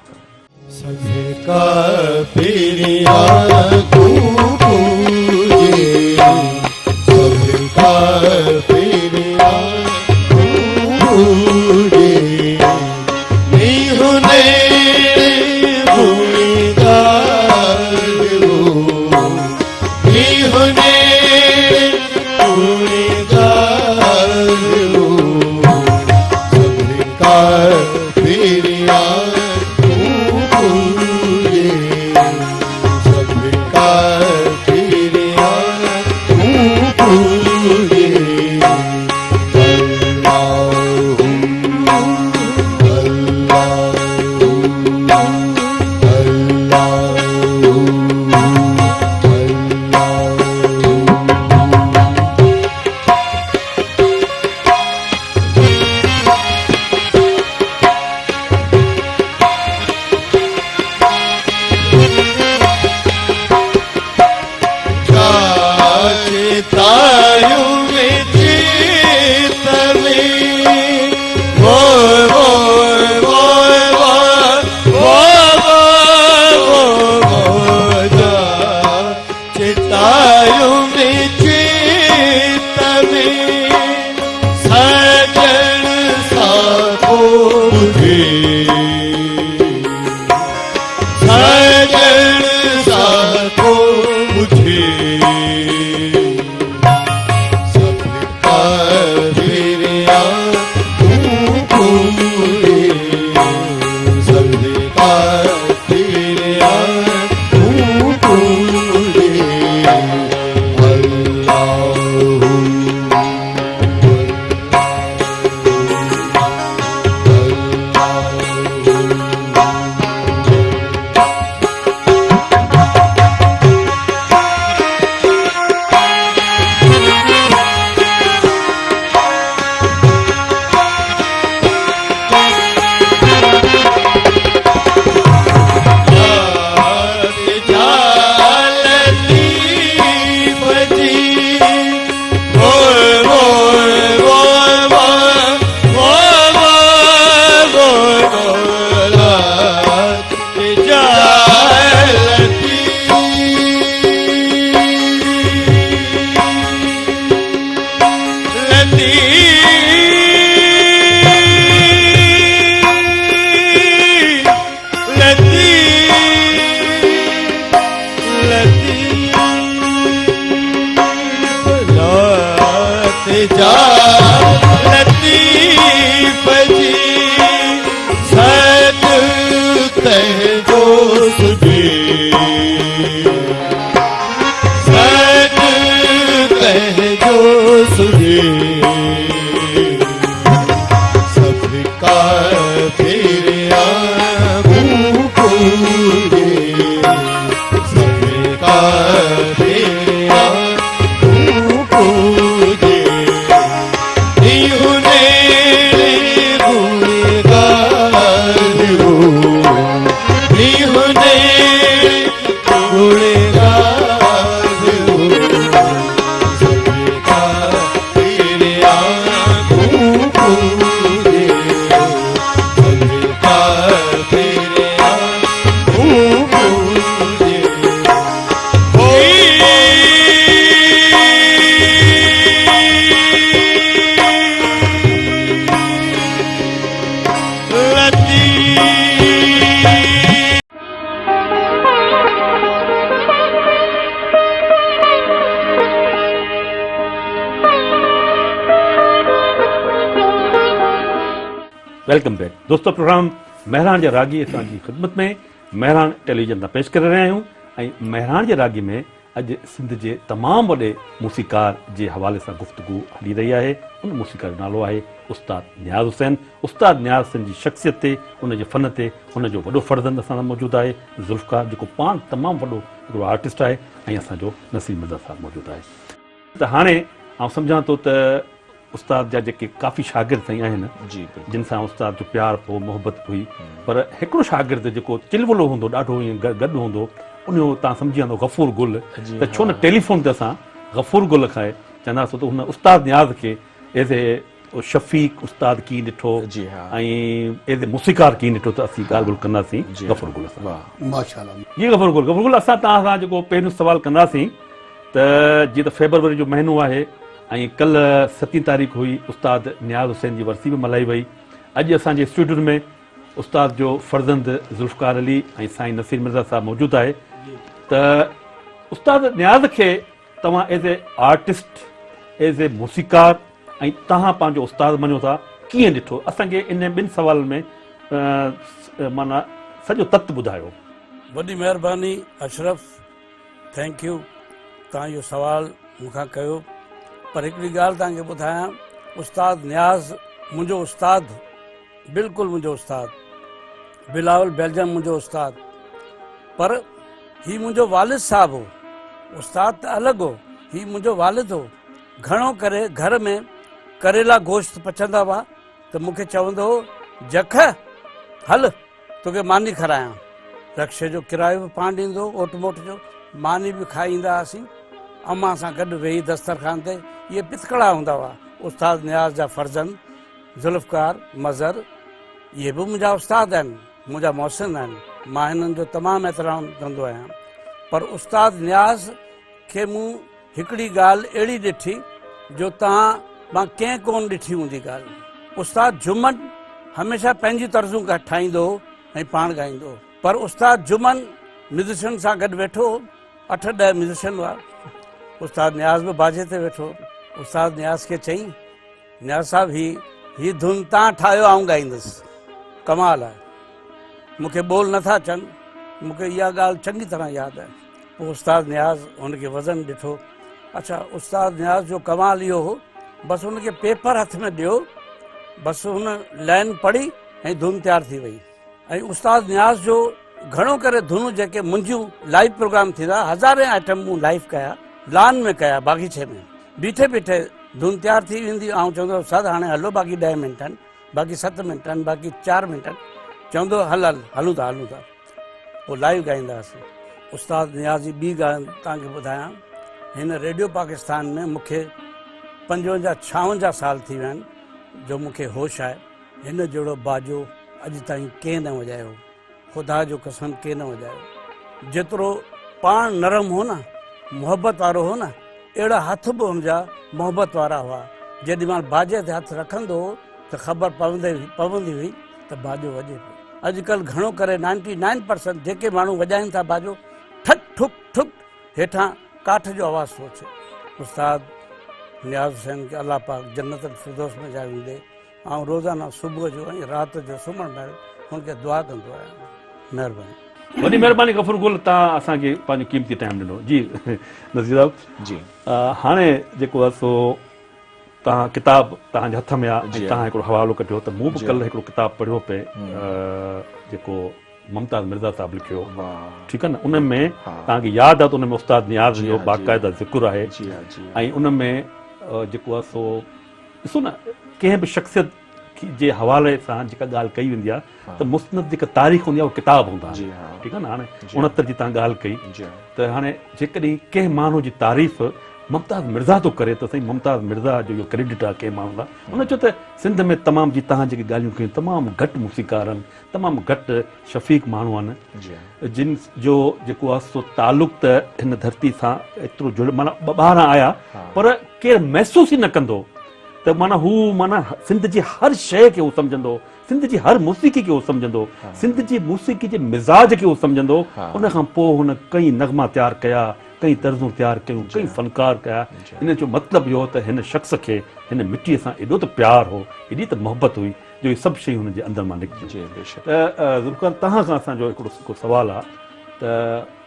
मुझे सजन साथो मुझे वेलकम बैक दोस्तों, प्रोग्राम महरान जे रागी असांजी ख़िदमत में महरान टेलीविजन तां पेश करे रहिया आहियूं ऐं महरान जे रागी में अॼु सिंध जे तमामु वॾे मूसीकार जे हवाले सां गुफ़्तगू हली रही आहे। उन मूसीकार जो नालो आहे उस्ताद नियाज़ हुसैन। उस्ताद नियाज़ हुसैन जी शख़्सियत ते, उनजे फ़न ते हुनजो वॾो फ़र्ज़ंद असां सां मौजूदु आहे ज़ुल्फ़कार, जेको पाण तमामु वॾो हिकिड़ो आर्टिस्ट आहे, ऐं असांजो नसीम मिर्ज़ा साहिबु मौजूदु आहे। त हाणे आउं सम्झां थो त उस्ताद जा जेके काफ़ी शागिर्द साईं आहिनि जी जिन सां उस्ताद जो प्यार पोइ मोहबत हुई, पर हिकिड़ो शागिर्द जेको चिलवलो हूंदो, ॾाढो ईअं गॾु हूंदो, उनजो तव्हां सम्झी वेंदो गफ़ूर गुल। त छो न टेलीफोन ते असां गफ़ूर गुल खां चवंदासीं त हुन उस्ताद नियाज़ खे एज़ ए शफ़ीक उस्ताद कीअं ॾिठो जी हा ऐं एज़ ए मूसीकार कीअं ॾिठो, त असीं ॻाल्हि ॿोल कंदासीं गफ़ूर गुल सां। माशाल्लाह। जी गफ़ूर गुल असां तव्हां सां जेको पहिरियों सुवाल कंदासीं त जीअं त फेबरवरी जो महीनो आहे ऐं कल्ह 7 तारीख़ हुई उस्ताद नियाज़ हुसैन जी वरसी बि मल्हाई वई। अॼु असांजे स्टूडियो में उस्ताद जो फ़र्ज़ंद ज़ुल्फ़कार अली ऐं साईं नसीर मिर्ज़ा साहिबु मौजूदु आहे। त उस्ताद नियाज़ खे तव्हां as a artist, as a मूसीकार ऐं तव्हां पंहिंजो उस्ताद मञो था, कीअं ॾिठो? असांखे इन ॿिनि सवालनि में माना सॼो तत ॿुधायो। वॾी महिरबानी अशरफ, थैंक यू, तव्हां इहो सवाल मूंखां कयो। पर हिकिड़ी ॻाल्हि तव्हांखे ॿुधायां, उस्ताद नियाज़ मुंहिंजो उस्ताद, बिल्कुलु मुंहिंजो उस्ताद। बिलावल बेलजम मुंहिंजो उस्ताद, पर ही मुंहिंजो वालिद साहिबु हो। उस्ताद त अलॻि हो, ही मुंहिंजो वालिद हो। घणो करे घर में करेला गोश्त पचंदा हुआ त मूंखे चवंदो हो, जख हल तोखे मानी खारायां। रक्शे जो किरायो बि पाण ॾींदो, ओट मोट जो मानी बि खाई ईंदा हुआसीं अम्मा सां गॾु वेही दस्तरखान ते। इहे पितकड़ा हूंदा हुआ उस्ताद नियाज़ जा फ़र्ज़ंद, ज़ुल्फ़कार, मज़र, इहे बि मुंहिंजा उस्ताद आहिनि, मुंहिंजा मोहसिन आहिनि। मां हिननि जो तमामु एतिराम कंदो आहियां। पर उस्ताद नियाज़ खे मूं हिकिड़ी ॻाल्हि अहिड़ी ॾिठी जो तव्हां मां कंहिं कोन ॾिठी हूंदी ॻाल्हि। उस्ताद जुमन हमेशह पंहिंजी तर्ज़ूं ठाहींदो ऐं पाण ॻाईंदो। पर उस्ताद जुमन म्यूज़िशियन सां गॾु वेठो, 8-10 म्यूज़िशियन हुआ। उस्ताद न्याज़ बि बाजे ते वेठो। उस्ताद न्याज़ खे चई, न्याज़ साहब ही धुन तव्हां ठाहियो, आउं ॻाईंदुसि, कमाल आहे, मूंखे बोल नथा अचनि, मूंखे इहा ॻाल्हि चङी तरह यादि आहे। पोइ उस्ताद न्याज़ हुनखे वज़न ॾिठो। अच्छा, उस्ताद न्याज़ जो कमाल इहो हो, बसि हुनखे पेपर हथ में ॾियो, बसि हुन लाइन पढ़ी ऐं धुन तयारु थी वई। ऐं उस्ताद न्याज़ जो घणो करे धुनूं जेके मुंहिंजूं लाइव प्रोग्राम थींदा, हज़ारे आइटम मूं लाइव कया, लान में कया, बागीचे में बीठे बीठे धुन तयारु थी वेंदी। ऐं चवंदो उस्ताद हाणे हलो, बाक़ी 10 मिंटनि, बाक़ी 7 मिंटनि, बाक़ी 4 मिंटनि, चवंदो हलूं था। पोइ लाइव ॻाईंदा हुआसीं। उस्ताद न्याज़ जी ॿी ॻाल्हि तव्हांखे ॿुधायां, हिन रेडियो पाकिस्तान में मूंखे 55-56 साल थी विया आहिनि जो मूंखे होश आहे। हिन जहिड़ो बाजो अॼु ताईं कंहिं न वॼायो, ख़ुदा जो कसम कंहिं न वॼायो। जेतिरो पाण नरम हो न, मुहबत वारो हो न, अहिड़ा हथ बि हुनजा मुहबत वारा हुआ। जेॾी महिल बाजे ते हथु रखंदो हो त ख़बर पवंदी हुई त बाजो वॼे पियो। अॼुकल्ह घणो करे 99% जेके माण्हू वॼाइनि था बाजो, ठक ठुक ठुक हेठां काठ जो आवाज़ थो अचे। उस्ताद न्याज़ हुसैन खे अल्लाह पाक जन्नत फिरदौस में जाइ ॾे। ऐं रोज़ाना सुबुह जो ऐं राति जो सुम्हण महिल हुनखे दुआ कंदो आहियां। महिरबानी। वॾी महिरबानी गफ़ूर गुल, तव्हां असांखे पंहिंजो क़ीमती टाइम ॾिनो। जी नज़ीर साहब जी, हाणे जेको आहे सो तव्हां किताब तव्हांजे हथ में आहे, तव्हां हिकिड़ो हवालो कढियो, त मूं बि कल्ह हिकिड़ो किताबु पढ़ियो पे, जेको मुमताज़ मिर्ज़ा साहिबु लिखियो, ठीकु आहे न। उन में तव्हांखे यादि आहे त उन में उस्ताद न्याज़ जो बाक़ाइदा ज़िक्र आहे। ऐं उन में जेको आहे सो ॾिसो न, कंहिं बि शख़्सियत जे हवाले सां जेका ॻाल्हि कई वेंदी आहे त मुस्नद जेका तारीख़ हूंदी आहे उहा किताब हूंदा आहिनि, ठीकु आहे न। हाणे 69 जी तव्हां ॻाल्हि कई, त हाणे जेकॾहिं कंहिं माण्हू जी तारीफ़ मुमताज़ मिर्ज़ा थो करे त साईं मुमताज़ मिर्ज़ा जो इहो क्रेडिट आहे कंहिं माण्हू खां। उन चयो त सिंध में तमामु जी तव्हां जेकी ॻाल्हियूं कयूं, तमामु घटि मूसीकार आहिनि, तमामु घटि शफ़ीक माण्हू आहिनि जिन जो जेको आहे सो तालुक़ त हिन धरती सां एतिरो जुड़ियल, माना ॿाहिरां आया पर केरु महसूस ई न कंदो त माना हू माना सिंध जी हर शइ खे उहो सम्झंदो, सिंध जी हर मूसीक़ी खे उहो सम्झंदो, सिंध जी मूसीक़ी जे मिज़ाज खे उहो सम्झंदो। उन खां पोइ हुन कई नग़मा तयारु कया, कई तर्ज़ूं तयारु कयूं, कई फनकार कया। इन जो मतिलबु इहो त हिन शख़्स खे हिन मिटीअ सां एॾो त प्यारु हो, एॾी त मोहबत हुई जो इहे सभु शयूं हुनजे अंदरि मां निकितियूं। त ज़ुल्फ़िकार, तव्हां खां असांजो हिकिड़ो सुवालु आहे त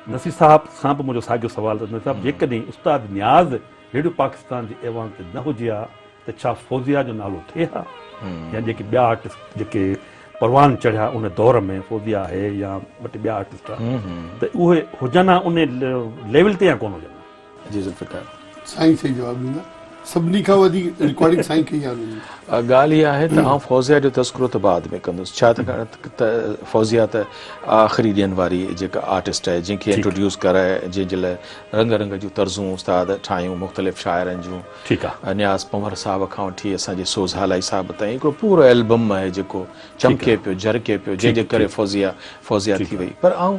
नसीर साहिब सां बि मुंहिंजो साॻियो सुवालु आहे। नसीर साहिब, जेकॾहिं उस्ताद न्याज़ रेडियो पाकिस्तान जे ऐवान ते न हुजे हा त छा फौज़िया जो नालो थिए हा, या जेके ॿिया आर्टिस्ट जेके परवान चढ़िया उन दौर में, फौज़िया आहे या ॿ टे ॿिया आर्टिस्ट आहे, त उहे हुजनि हा उन लेवल ते या कोन हुजनि? जी ज़ुल्फ़िकार, साईं सही जवाबु ॾींदा। सभिनी खां वधीक रिकॉर्डिंग साईं कई आहे। ॻाल्हि इहा आहे त आउं फौज़िया जो तज़किरो त बाद में कंदुसि, छाकाणि त फौज़िया त आख़िरी ॾियनि वारी जेका आर्टिस्ट आहे, जंहिंखे इंट्रोड्यूस कराए, जंहिंजे लाइ रंग रंग जूं तर्ज़ूं उस्ताद ठाहियूं मुख़्तलिफ़ शाइरनि जूं। ठीकु आहे, न्याज़ पंवर साहिब खां वठी असांजे सोज़हालाई साहिब ताईं हिकिड़ो पूरो एल्बम आहे जेको चमके पियो, झरके पियो, जंहिंजे करे फौज़िया थी वई। पर आउं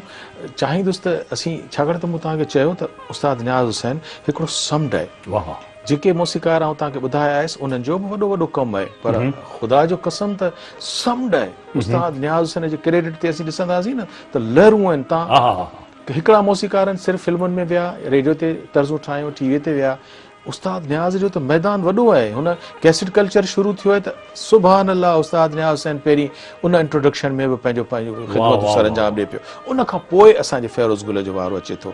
चाहींदुसि त असीं, छाकाणि त मूं तव्हांखे चयो त उस्ताद न्याज़ हुसैन हिकिड़ो समुंड आहे। वाह, जेके मौसीकार आउं तव्हांखे ॿुधाया आयसि उन्हनि जो बि वॾो वॾो कमु आहे, पर ख़ुदा जो कसम त समुंड आहे। उस्ताद न्याज़ हुसैन जे क्रेडिट ते असीं ॾिसंदासीं न त लहरूं आहिनि। तव्हां हिकिड़ा मौसीकार आहिनि सिर्फ़ु फिल्मुनि में विया, रेडियो ते तर्ज़ूं ठाहियूं, टीवीअ ते विया। उस्ताद न्याज़ जो त मैदान वॾो आहे। हुन कैसेट कल्चर शुरू थियो आहे त सुभान अल्लाह, उस्ताद न्याज़ हुसैन पहिरीं उन इंट्रोडक्शन में बि पंहिंजो ख़िदमत सर अंजाम ॾिए पियो। उन खां पोइ असांजे फेरोज़ गुल जो वारो अचे थो।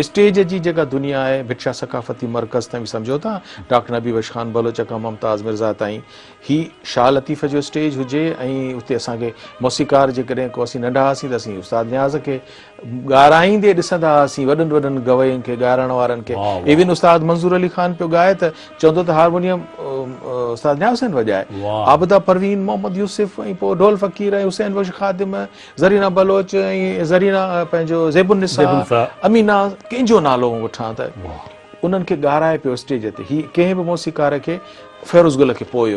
स्टेज जी जेका दुनिया आहे, भिक्षा सकाफ़ती मर्कज़ ताईं सम्झो था, डॉक्टर नबी बख्श खान बलोच खां मुमताज़ मिर्ज़ा ताईं, ही शाह लतीफ़ जो स्टेज हुजे, ऐं उते असांखे मौसीकार जेकॾहिं को असीं नंढा हुआसीं त असीं उस्ताद न्याज़ खे ॻाराईंदे ॾिसंदा हुआसीं, वॾनि वॾनि गवैयुनि खे, ॻाइण वारनि खे। इवन उस्ताद मंज़ूर अली खान पियो ॻाए त चवंदो त हारमोनियम उस्ताद न्याज़ हुसैन वॼाए। आबिदा परवीन, मोहम्मद यूसुफ, ऐं पोइ ढोल फ़कीर, ऐं हुसैन बख्श ख़ादिम, ज़रीना बलोच, ऐं ज़रीना पंहिंजो ज़ेबुन्निसा, अमीना, कंहिंजो नालो वठां त उन्हनि खे ॻाराए पियो स्टेज ते। ही कंहिं बि मौसीकार खे, फेरोज़ गुल खे पोइ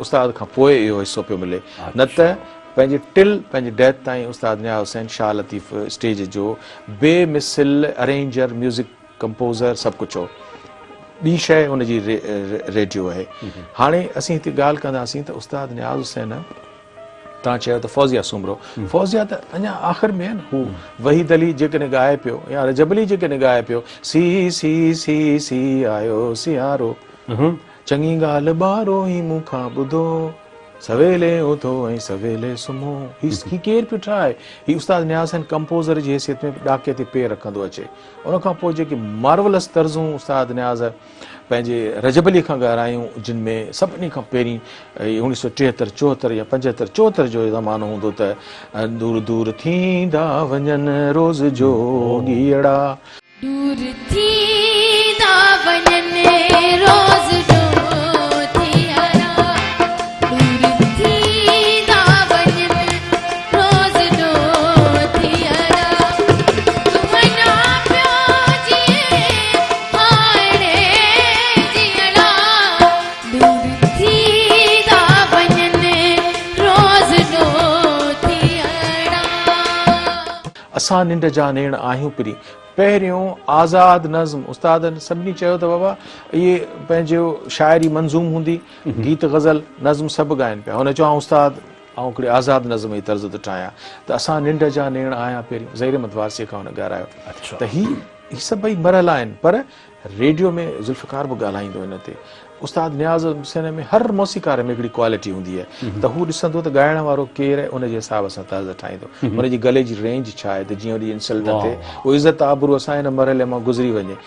उस्ताद खां पोइ इहो हिसो पियो मिले, न त पंहिंजे डेथ ताईं उस्ताद न्याज़ हुसैन शाह लतीफ़ स्टेज जो बेमिसल अरेंजर, म्यूज़िक कंपोज़र, सभु कुझु हो। ॿी शइ हुनजी रेडियो आहे। हाणे असीं हिते ॻाल्हि कंदासीं त उस्ताद न्याज़ हुसैन तव्हां चयो त फौज़िया सुमरो, फौज़िया त अञा आख़िर में आहे न, हू वहीद अली जेकॾहिं ॻाए पियो या रजब अली जेकॾहिं ॻाए पियो, सी सी सी सी आयो सियारो, चङी ॻाल्हि ॿारो ई मूंखां ॿुधो, सवेले उथो ऐं सवेले सुम्हो, ही केरु पियो ठाहे? ही उस्ताद न्याज़ आहिनि, कंपोज़र जी हैसियत में ॾाके ते पेर रखंदो अचे। उन खां पोइ जेके मार्वलस तर्ज़ूं उस्ताद न्याज़ पंहिंजे रजब अली खां ॻारायूं, जिन में सभिनी खां पहिरीं 1973 74 या 75 74 जो ज़मानो हूंदो त दूर दूर थींदा वञनि रोज़ जो गीअड़ा, दूर थींदा वञनि रोज़ जो थियरा, दूर थींदा वञनि रोज़ जो थियरा, वञा पियो जिए हाणे जियड़ा, दूर थींदा वञनि रोज़ जो थियरा। असां निंड जा नेण आहियूं पिरी। पहिरियों आज़ाद नज़्म उस्तादनि सभिनी चयो त बाबा इहे पंहिंजो शाइरी मंज़ूम हूंदी, गीत गज़ल नज़्म सभु ॻाइनि पिया। हुन चयो उस्ताद ऐं हिकिड़ी आज़ाद नज़्म जी तर्ज़ थो ठाहियां, त असां निंड जा नेण आहियां पहिरीं ज़हीर अहमद वारसी खां हुन ॻारायो। त ही सभई मरहला आहिनि, पर रेडियो में ज़ुल्फ़िकार बि ॻाल्हाईंदो हिन ते। उस्ताद न्याज़ हुसैन में हर मौसीकार में हिकिड़ी क्वालिटी हूंदी आहे, त हू ॾिसंदो त ॻाइण वारो केरु आहे, उनजे हिसाब सां तर्ज़ ठाहींदो, हुनजी गले जी रेंज छा आहे, त जीअं वॾी इंसल्ट न थिए, उहो इज़त आबरू असां हिन मरहले मां गुज़री वञे।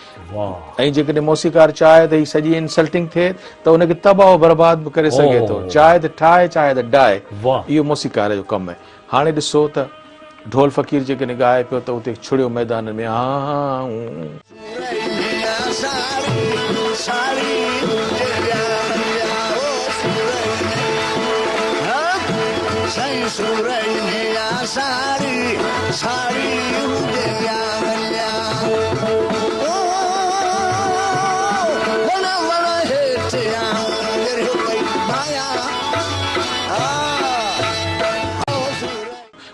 ऐं जेकॾहिं मौसीकार चाहे त ही सॼी इंसल्टिंग थिए त उनखे तबाह बर्बाद बि करे सघे थो, चाहे त ठाहे चाहे त डाहे, इहो मौसीकार जो कमु आहे। हाणे ॾिसो त ढोल फ़कीर जेकॾहिं ॻाए पियो त उते छुड़ियो मैदान में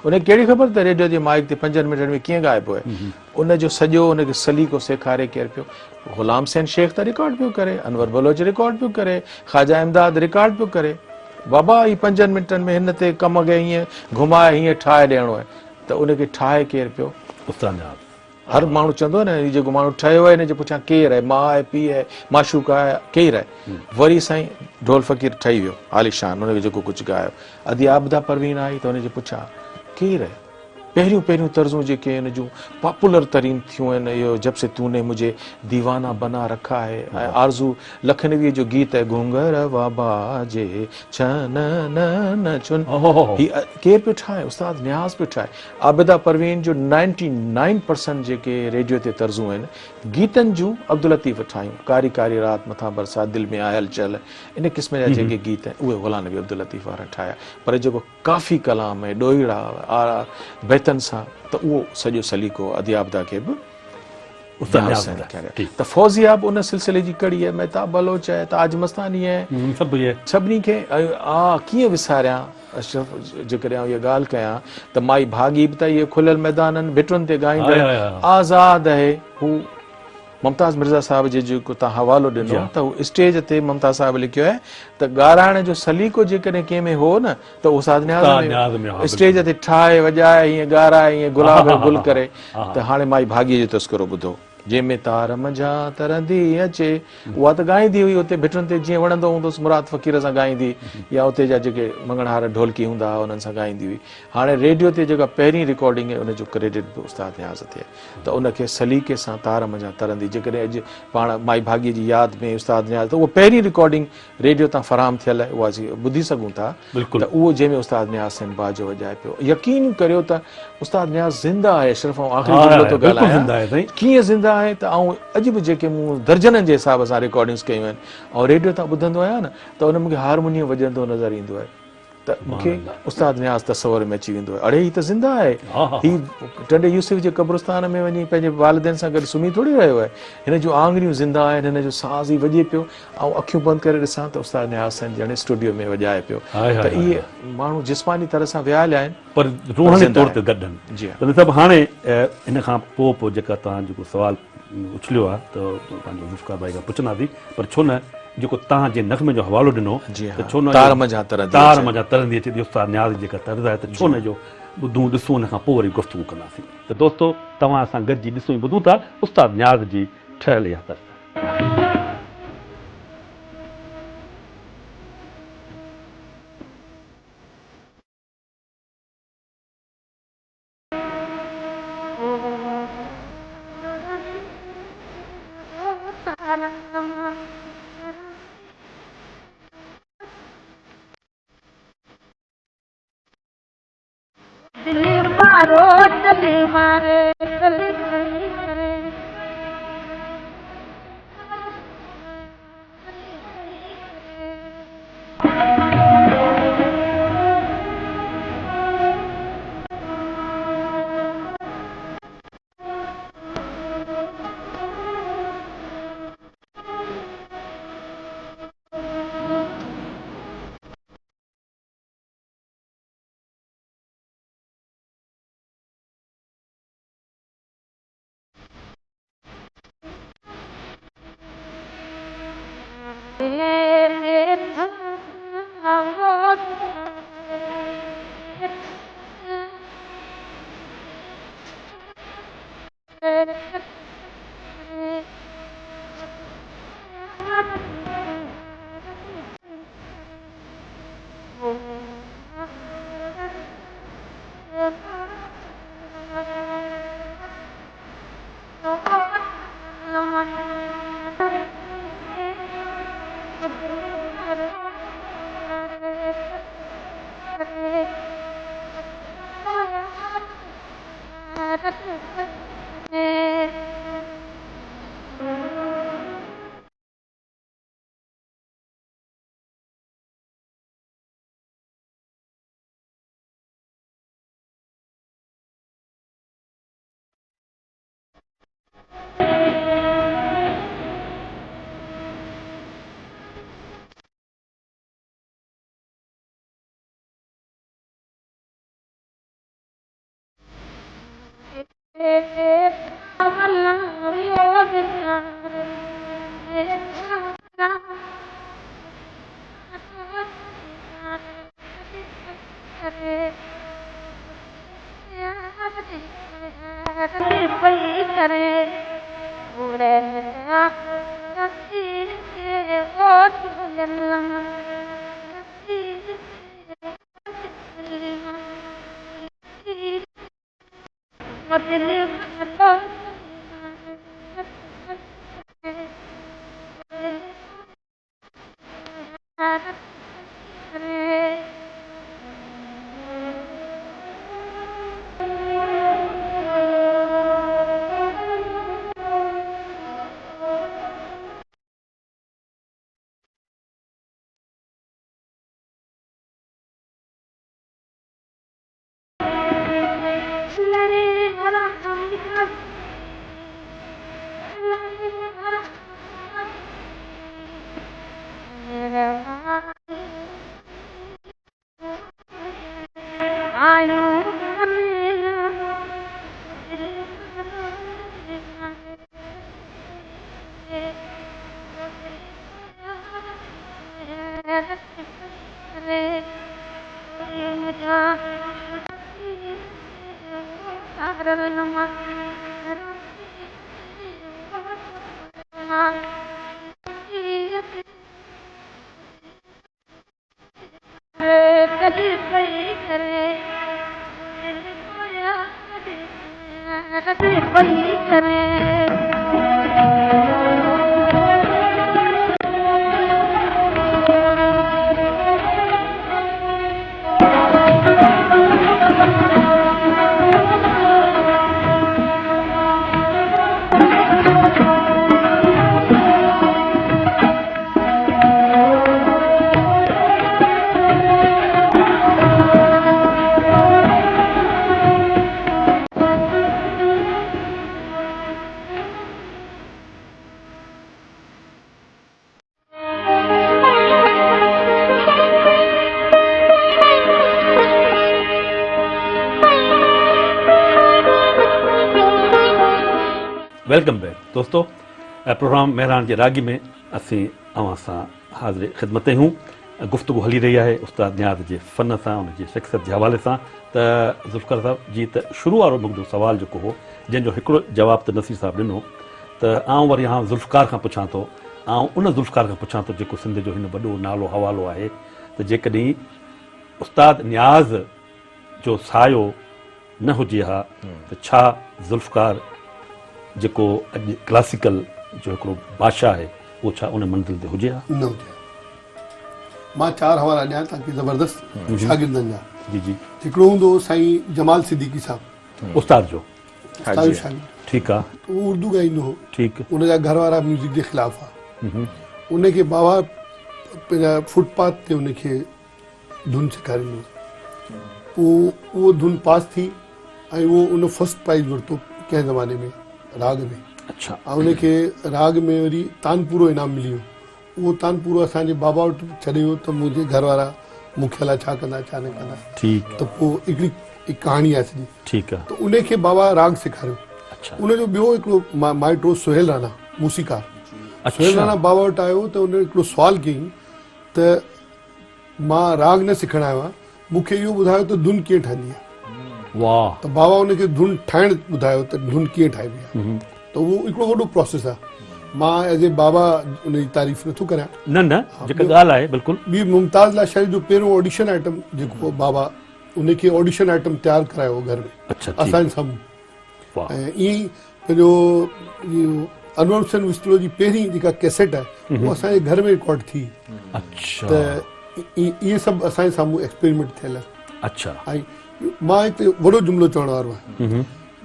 उन कहिड़ी ख़बर त रेडियो जे माइक ते 5 मिनट में कीअं ॻाइबो आहे। उनजो सॼो उनखे सलीक़ो सेखारे केरु पियो? ग़ुलाम हुसैन शेख त रिकॉर्ड पियो करे, अनवर बलोच रिकॉर्ड पियो करे, ख्वाजा इमदाद रिकॉर्ड पियो करे। बाबा ही 5 मिंटनि में हिन ते कम खे हीअं घुमाए हीअं ठाहे ॾियणो आहे, त उनखे ठाहे केरु पियो? उस्ताद न्याज़। हर माण्हू चवंदो आहे न, हीउ जेको माण्हू ठहियो आहे हिन जे पुठियां केरु आहे? माउ आहे, पीउ आहे, माशूक आहे, केरु आहे? वरी साईं ढोल फ़कीर ठही वियो आलिशान, हुनखे जेको कुझु ॻायो। अदी आबदा परवीन आई त हुनजे पुठियां केरु आहे? पहिरियों पहिरियों तर्ज़ूं जेके हिन जूं पॉपुलर तरीन थियूं आहिनि, इहो जब से तूने मुझे दीवाना बना रखा है, ऐं आरज़ू लखनवी जो गीत आहे घुंगर बाबा जे छन न न चुन, ही केरु पियो ठाहे? उस्ताद न्याज़ पियो ठाहे। आबिदा परवीन जो 99% जेके रेडियो ते तर्ज़ूं आहिनि गीतनि जूं अब्दुल लतीफ़ ठाहियूं, कारी कारी रात मथां बरसात दिल में आयल चल, इन क़िस्म जा जेके गीत आहिनि उहे ग़ुलाम नबी अब्दुल लतीफ़ वारा ठाहिया। पर जेको काफ़ी कलाम ऐं ॾोहीड़ा बेतन सां, त उहो सॼो सलीक़ो अदियाबदा खे बि त फौज़िया बि उन सिलसिले जी कड़ी आहे, मेहताब बलोच आहे, ताज मस्तानी आहे, सभिनी खे कीअं विसारियां। अशरफ जेकॾहिं इहा ॻाल्हि कयां त माई भागी बि त इहे खुलियल मैदाननि भिटुनि ते ॻाईंदड़ आज़ाद आहे। हू मुमताज़ मिर्ज़ा साहब जे जेको तव्हां हवालो ॾिनो त हू स्टेज ते मुमताज़ साहब लिखियो आहे त ॻाराइण जो सलीक़ो जेकॾहिं कंहिं में हो न त उस्ताद न्याज़ में स्टेज ते ठाहे वॼाए हीअं ॻाराए हीअं गुलाब गुल करे। त हाणे माई भाॻीअ जो तस्करो ॿुधो, जंहिंमें तार मंझा तरंदी अचे, उहा त ॻाईंदी हुई उते भिटुनि ते जीअं वणंदो हूंदुसि मुराद फ़क़ीर सां ॻाईंदी, या उते जा जेके मंगणहार ढोलकी हूंदा हुआ उन्हनि सां ॻाईंदी हुई। हाणे रेडियो ते जेका पहिरीं रिकॉर्डिंग आहे उनजो क्रेडिट बि उस्ताद न्याज़ थिए, त उनखे सलीक़े सां तार मंझा तरंदी जेकॾहिं अॼु पाण माई भाॻीअ जी यादि में उस्ताद न्याज़, त उहो पहिरीं रिकॉर्डिंग रेडियो तां फराहम थियल आहे, उहा असीं ॿुधी सघूं था। त उहो जंहिंमें उस्ताद न्याज़ सिंध बाजो वॼाए पियो, यकीन करियो त उस्ताद न्याज़ ज़िंदा आहे। अशरफ आख़िरी जुमिलो थो ॻाल्हायां, कीअं ज़िंदा आहे त ऐं अॼु बि जेके मूं दर्जननि जे हिसाब सां रिकॉर्डिंग्स कयूं आहिनि ऐं रेडियो तां ॿुधंदो आहियां न, त उन मूंखे हारमोनियम वॼंदो नज़र ईंदो आहे, त मूंखे उस्ताद न्याज़ तसवर में अची वेंदो आहे, अड़े हीउ त ज़िंदा आहे, हीउ टंडे यूसुफ जे क़ब्रिस्तान में वञी पंहिंजे वालिदनि सां गॾु सुम्ही थोरी रहियो आहे, हिन जूं आङुरियूं ज़िंदा आहिनि, हिन जो साज़ ई वॼे पियो, ऐं अखियूं बंदि करे ॾिसां त उस्ताद न्याज़ साईं ॼण स्टूडियो में वॼाए पियो। त इहे माण्हू जिस्मानी तरह सां वियाल आहिनि पर रूहानी तौर ते गॾनि। जी त सभु हाणे इन खां पोइ जेका तव्हां जेको सुवाल उछलियो आहे त पंहिंजो मुफ्कार भाई खां पुछंदासीं, पर छो न जेको तव्हां जे नग़मे जो हवालो ॾिनो जी त हाँ, छो न तार मंझां तरंदी तार अचे। मंझां तरंदी अचे थी उस्ताद न्याज़ जेका तर्ज़ आहे, त छो न जो ॿुधूं ॾिसूं, हुन खां पोइ वरी गुफ़्तगू कंदासीं। त दोस्तो, तव्हां असां गॾिजी ॾिसूं ॿुधूं था उस्ताद न्याज़ जी ठहियल इहा तर्ज़। दिल मारो दिल मारे वेलकम बैक दोस्तों। प्रोग्राम मेहरान जे रागी में असीं अवां सां हाज़िर ख़िदमत हूँ। गुफ्तगू हली रही है उस्ताद नियाज़ जे फ़न सां, उनजी शख़्सियत जे हवाले सां। त ज़ुल्फ़िकार साहब जी, त शुरू वारो मुंहिंजो सुवाल जेको हो, जंहिंजो हिकिड़ो जवाबु त नसीर साहब ॾिनो, त आउं वरी हाणे ज़ुल्फ़िकार खां पुछां थो, ऐं उन ज़ुल्फ़िकार खां पुछां थो जेको सिंध जो हिन वॾो नालो हवालो आहे, त जेकॾहिं उस्ताद नियाज़ जो सायो न हुजे हा त छा ज़ुल्फ़िकार जेको अॼु क्लासिकल जो हिकिड़ो बादशाह आहे उहो छा उन मंज़िल ते हुजे हा? न हुजे। मां 4 हवाला ॾियां तव्हांखे ज़बरदस्त शागिर्दनि जा। जी जी। हिकिड़ो हूंदो साईं जमाल सिद्दीकी साहब, उस्ताद जो। उस्ताद शागिर्द, ठीकु आहे। उहो उर्दू ॻाईंदो हो। ठीकु। उनजा घर वारा म्यूज़िक जे ख़िलाफ़ आहे। उनखे बाबा पंहिंजा फुटपाथ ते उनखे धुन सेखारींदो। पोइ उहो धुन पास थी ऐं उहो उन फर्स्ट प्राइज़ वरितो कंहिं ज़माने में राग में। अच्छा। ऐं उनखे राग में वरी तानपुरो इनाम मिली वियो। उहो तानपुरो असांजे बाबा वटि छॾे वियो त मुंहिंजे घर वारा मूंखे अलाए छा कंदा छा न कंदा। ठीकु। त पोइ हिकिड़ी कहाणी आहे सॼी। ठीकु आहे। त उनखे बाबा राग सेखारियो। अच्छा। उनजो ॿियो हिकिड़ो माइटो सुहेल राणा मूसीकार। अच्छा। सुहेल राणा बाबा वटि आयो त उन हिकिड़ो सुवालु कयईं त मां राग न सिखणु आयो आहियां, मूंखे इहो ॿुधायो त धुन कीअं ठहंदी आहे। वाह। त बाबा उनखे धुन ठाहिणु ॿुधायो त धुन कीअं ठाहिबी आहे। त उहो हिकिड़ो वॾो प्रोसेस आहे। मां एज़ ए बाबा उनजी तारीफ़ नथो करियां। न न, जेका ॻाल्हि आहे बिल्कुलु। ॿी मुमताज़ लाशारी जो पहिरियों ऑडिशन आइटम जेको बाबा उनखे ऑडिशन आइटम तयारु करायो हो घर में। अच्छा। असांजे साम्हूं। वाह। ऐं ईअं ई पंहिंजो अनवर हुसैन विस्लो जी पहिरीं जेका कैसेट आहे उहा असांजे घर में रिकॉर्ड थी। अच्छा। त इहे सभु असांजे साम्हूं एक्सपेरिमेंट थियल आहे। अच्छा। ऐं मां हिते वॾो जुमिलो चवण वारो आहियां,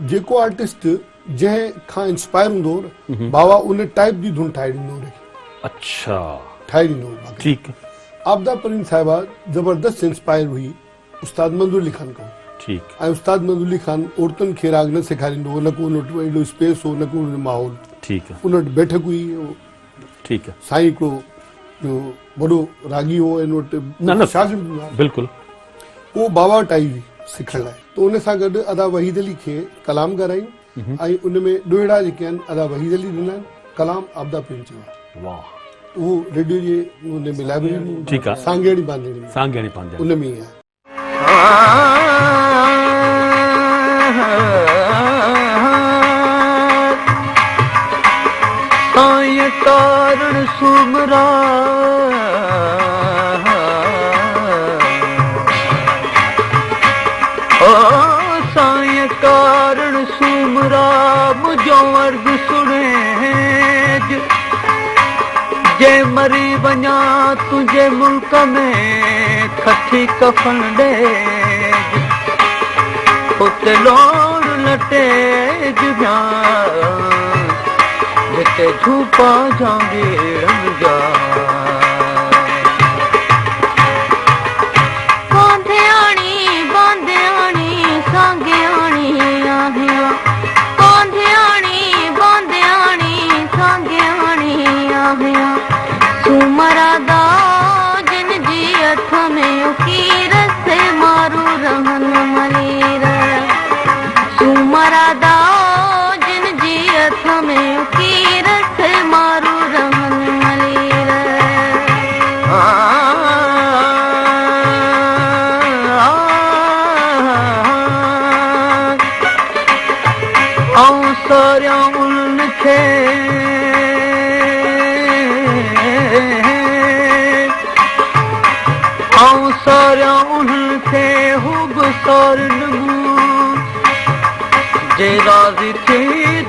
जेको आर्टिस्ट जंहिं खां इंस्पायर हूंदो हो न, बाबा उन टाइप जी धुन ठाहे ॾींदो हुनखे। अच्छा। ठाहे ॾींदो हो। ठीकु। आबदा परवीन साहिबा ज़बरदस्त इंस्पायर हुई उस्ताद मंज़ूर अली खान खां। ठीकु। ऐं उस्ताद मंज़ूर अली खान औरतुनि खे राग न सेखारींदो हो, न को उन वटि एॾो स्पेस हो, न को उन माहौल। ठीकु आहे। उन वटि बैठक हुई। ठीकु आहे। साईं हिकिड़ो वॾो रागी हो, इन वटि न न शागिर्द बिल्कुलु। उहो बाबा वटि आई हुई सिखण लाइ। त उन सां गॾु अदा वहीद अली खे कलाम करायूं ऐं उन में ॾोहिड़ा जेके आहिनि अदा वहीद अली ॾिना आहिनि, कलाम आबदा प्रेम चयो। वाह। उहो रेडियो जे उन में लाइब्रेरी में। ठीकु आहे। सांगेड़ी बांधेड़ी में। सांगेड़ी बांधेड़ी उन में ई आहे। साईं कारण सुमरा साईं कारण सुमरा मुझो अर्ज़ सुणे जे मरी वञा तुंहिंजे मुल्क में खठी कफन ॾे उते लोड़ लटे जुॻा जिते झूपा जांगीरनि जा कोंधियाणी बांधियाणी सांगियाणी आहियां, कोंधियाणी बांधियाणी सांगियाणी आहियां, सूमरा दा जिन जी हथ में उकीर से मारू रहन मलीर, सूमरा दा जिन जी हथ में उकीर से मारू रहन मलीर। ऐं सारिया उन्हनि खे सारिया उन्हनि खे हू बि सारिन जे राज़ी थी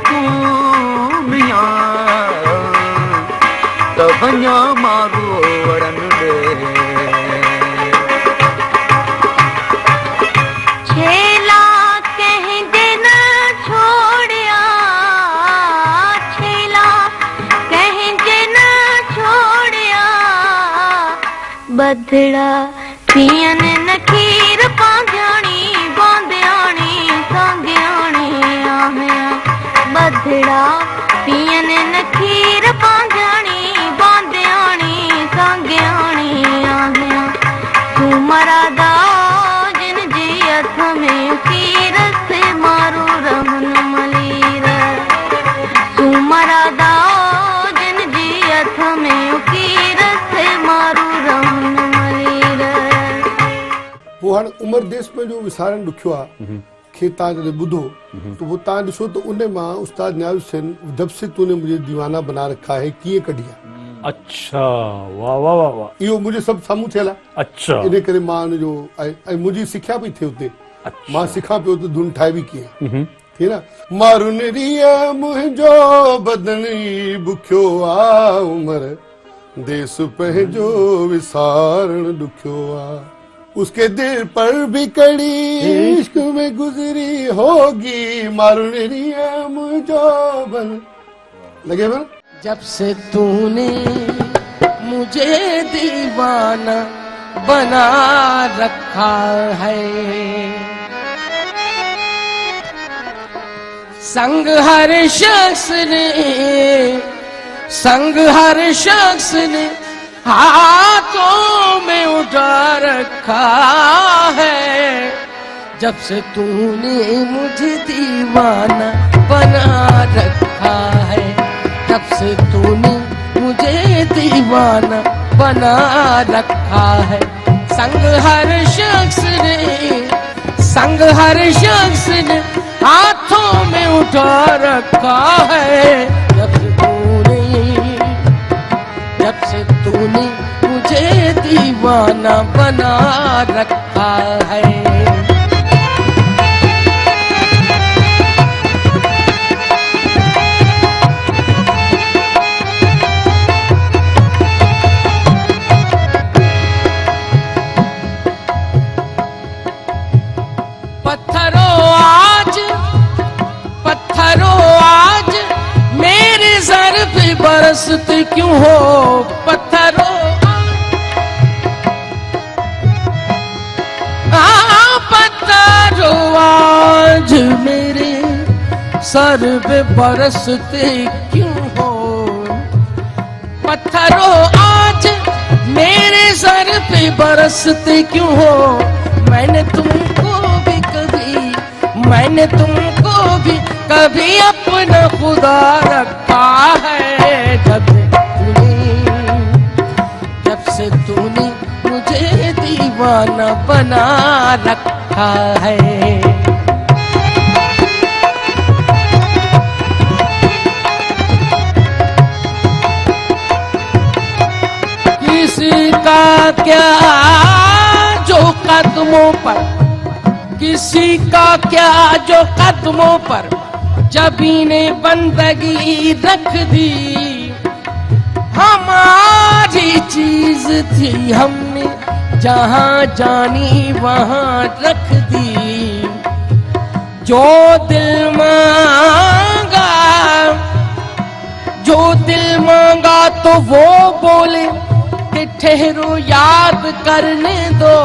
तूं मियां त वञा मारू वड़न ॾे। छेला कंहिंजे न छोड़िया, छेला कंहिंजे न छोड़िया, बधड़ा पियनि न खीर पांधियाणी बांधियाणी सांगियाणी आहियां, बधड़ा पियनि न खीर पांधियाणी बांधियाणी सांगियाणी आहियां, सूमरा दा जिन जी हथ में उकीर से मारू रहन मलीर, हाणे उमर देश में जो विसारण ॾुखियो आहे खे तव्हां जॾहिं ॿुधो त पोइ तव्हां ॾिसो त उन मां उस्ताद न्याज़ हुसैन जब से तूने मुझे दीवाना बना रखा है कीअं कढी आहे। अच्छा, वाह वाह वाह वाह। इहो मुंहिंजे सभु साम्हूं थियल आहे। अच्छा, इन करे मां हुनजो ऐं मुंहिंजी सिखिया पई थिए हुते। मां सिखां पियो त धुन ठाहिबी कीअं ठीक है। मारुन रिया मुंहिंजो बदनी बुखियो आ उमर देश पंहिंजो विसारण ॾुखियो आ। उसके दिल पर भी कड़ी इश्क में गुजरी होगी मारुन रिया मुंहिंजो बन लगे बन। जब से तूने मुझे दीवाना बना रखा है संग हर शख्स ने हाथों में उठा रखा है। जब से तूने मुझे दीवाना बना रखा है जब से तूने मुझे दीवाना बना रखा है। संग हर शख्स ने हाथों में उठा रखा है। जब से तूने मुझे दीवाना बना रखा है। पत्थरों आज मेरे सर पे बरसते क्यों हो पत्थरों आज मेरे सर पे बरसते क्यों हो। पत्थरों आज मेरे सर पे बरसते क्यों हो। मैंने तुमको भी कभी अपना खुदा रखा है। जब से तूने मुझे दीवाना बना रखा है। किसी का क्या जो कदमों पर किसी का क्या जो कदमों पर जबीने बंदगी रख दी। हमारी चीज थी हमने जहां जानी वहां रख दी। जो दिल मांगा तो वो बोले कि ठहरो याद करने दो।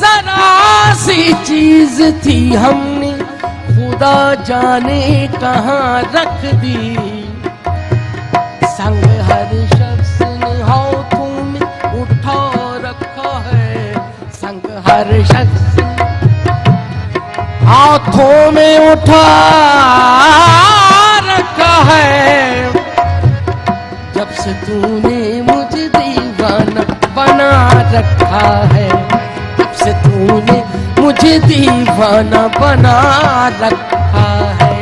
जरा सी चीज थी हमने खुदा जाने कहाँ रख दी। संग हर शख्स ने हाथों में उठा रखा है। संग हर शख्स हाथों में उठा रखा है। जब से तूने मुझे दीवाना बना रखा है से तूने मुझे दीवाना बना रखा है।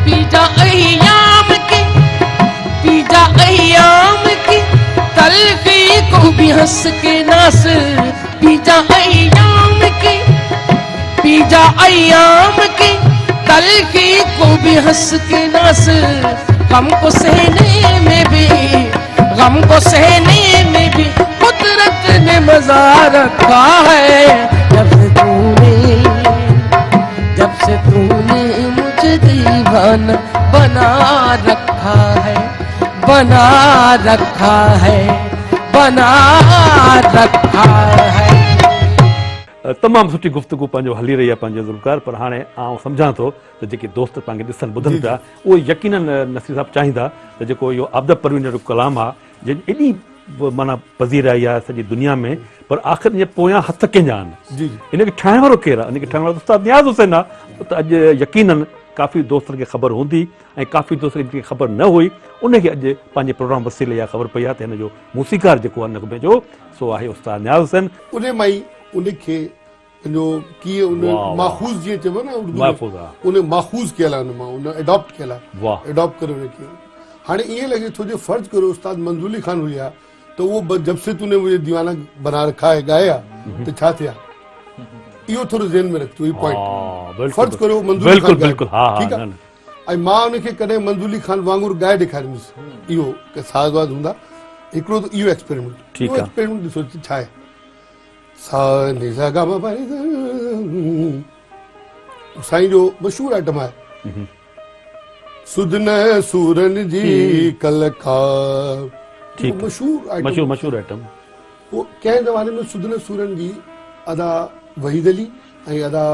पीजा अय्याम की तलखी को भी हंस के नास। पीजा अय्याम की तलखी को भी हंस के नास। गम को सहने में भी कुदरत ने मजा रखा है। जब से तूने मुझे दीवाना बना रखा है बना रखा है बना रखा है। तमामु सुठी गुफ़्तगू पंहिंजो हली रही आहे पंहिंजो ज़ुल्फ़कार। पर हाणे आउं सम्झां थो त जेके दोस्त तव्हांखे ॾिसनि ॿुधनि पिया उहे यकीनन नसीर साहिबु चाहींदा त जेको इहो आबदा परवीन जो कलाम आहे जंहिं एॾी माना पज़ीर आई आहे सॼी दुनिया में, पर आख़िर इहे पोयां हथ कंहिंजा आहिनि। जी जी इनखे ठाहिण वारो केरु आहे? इनखे ठाहिण वारो उस्ताद नियाज़ हुसैन आहे। त अॼु यकीनन काफ़ी दोस्तनि खे ख़बर हूंदी ऐं काफ़ी दोस्तनि खे ख़बर न हुई, उनखे अॼु पंहिंजे प्रोग्राम वसीले इहा ख़बर पई आहे त हिन जो मूसीकार जेको आहे नगमे जो सो आहे उस्ताद नियाज़ हुसैन। उन मां ई उनखे पंहिंजो कीअं उन वाह, वाह। माखूज़ जीअं चइबो आहे न उर्दू में, महफ़ूज़ आहे। उन माखूज़ कयल आहे, उन मां उन एडॉप्ट कयल आहे, वाह। एडॉप्ट करे उनखे। हाणे ईअं लॻे थो जो फ़र्ज़ु करो उस्ताद मंज़ूर अली खान हुई आहे त उहो जब से तूने मुझे दीवाना बना रखा है ॻाया त छा थिया, इहो थोरो ज़हन में रखिजो, इहो पॉइंट। बिल्कुलु फ़र्ज़ु करो मंज़ूर अली बिल्कुलु खान बिल्कुलु हा हा ठीकु न, आहे, न। ऐं मां उनखे कॾहिं मंज़ूर अली खान वांगुरु ॻाए ॾेखारींदुसि, इहो के साज़ वाज़ हूंदा, हिकिड़ो त इहो एक्सपेरिमेंट, ठीकु इहो आहे। एक्सपेरिमेंट ॾिसो छा आहे। सा नि सा गा मा पा रे सा। साईं जो मशहूरु आइटम आहे सुदन सूरन जी कलखा, ठीकु आहे। मशहूरु आइटम। मशहूरु आइटम। वो कंहिं ज़माने में सुदन सूरन जी अदा वहीद अली ऐं अदा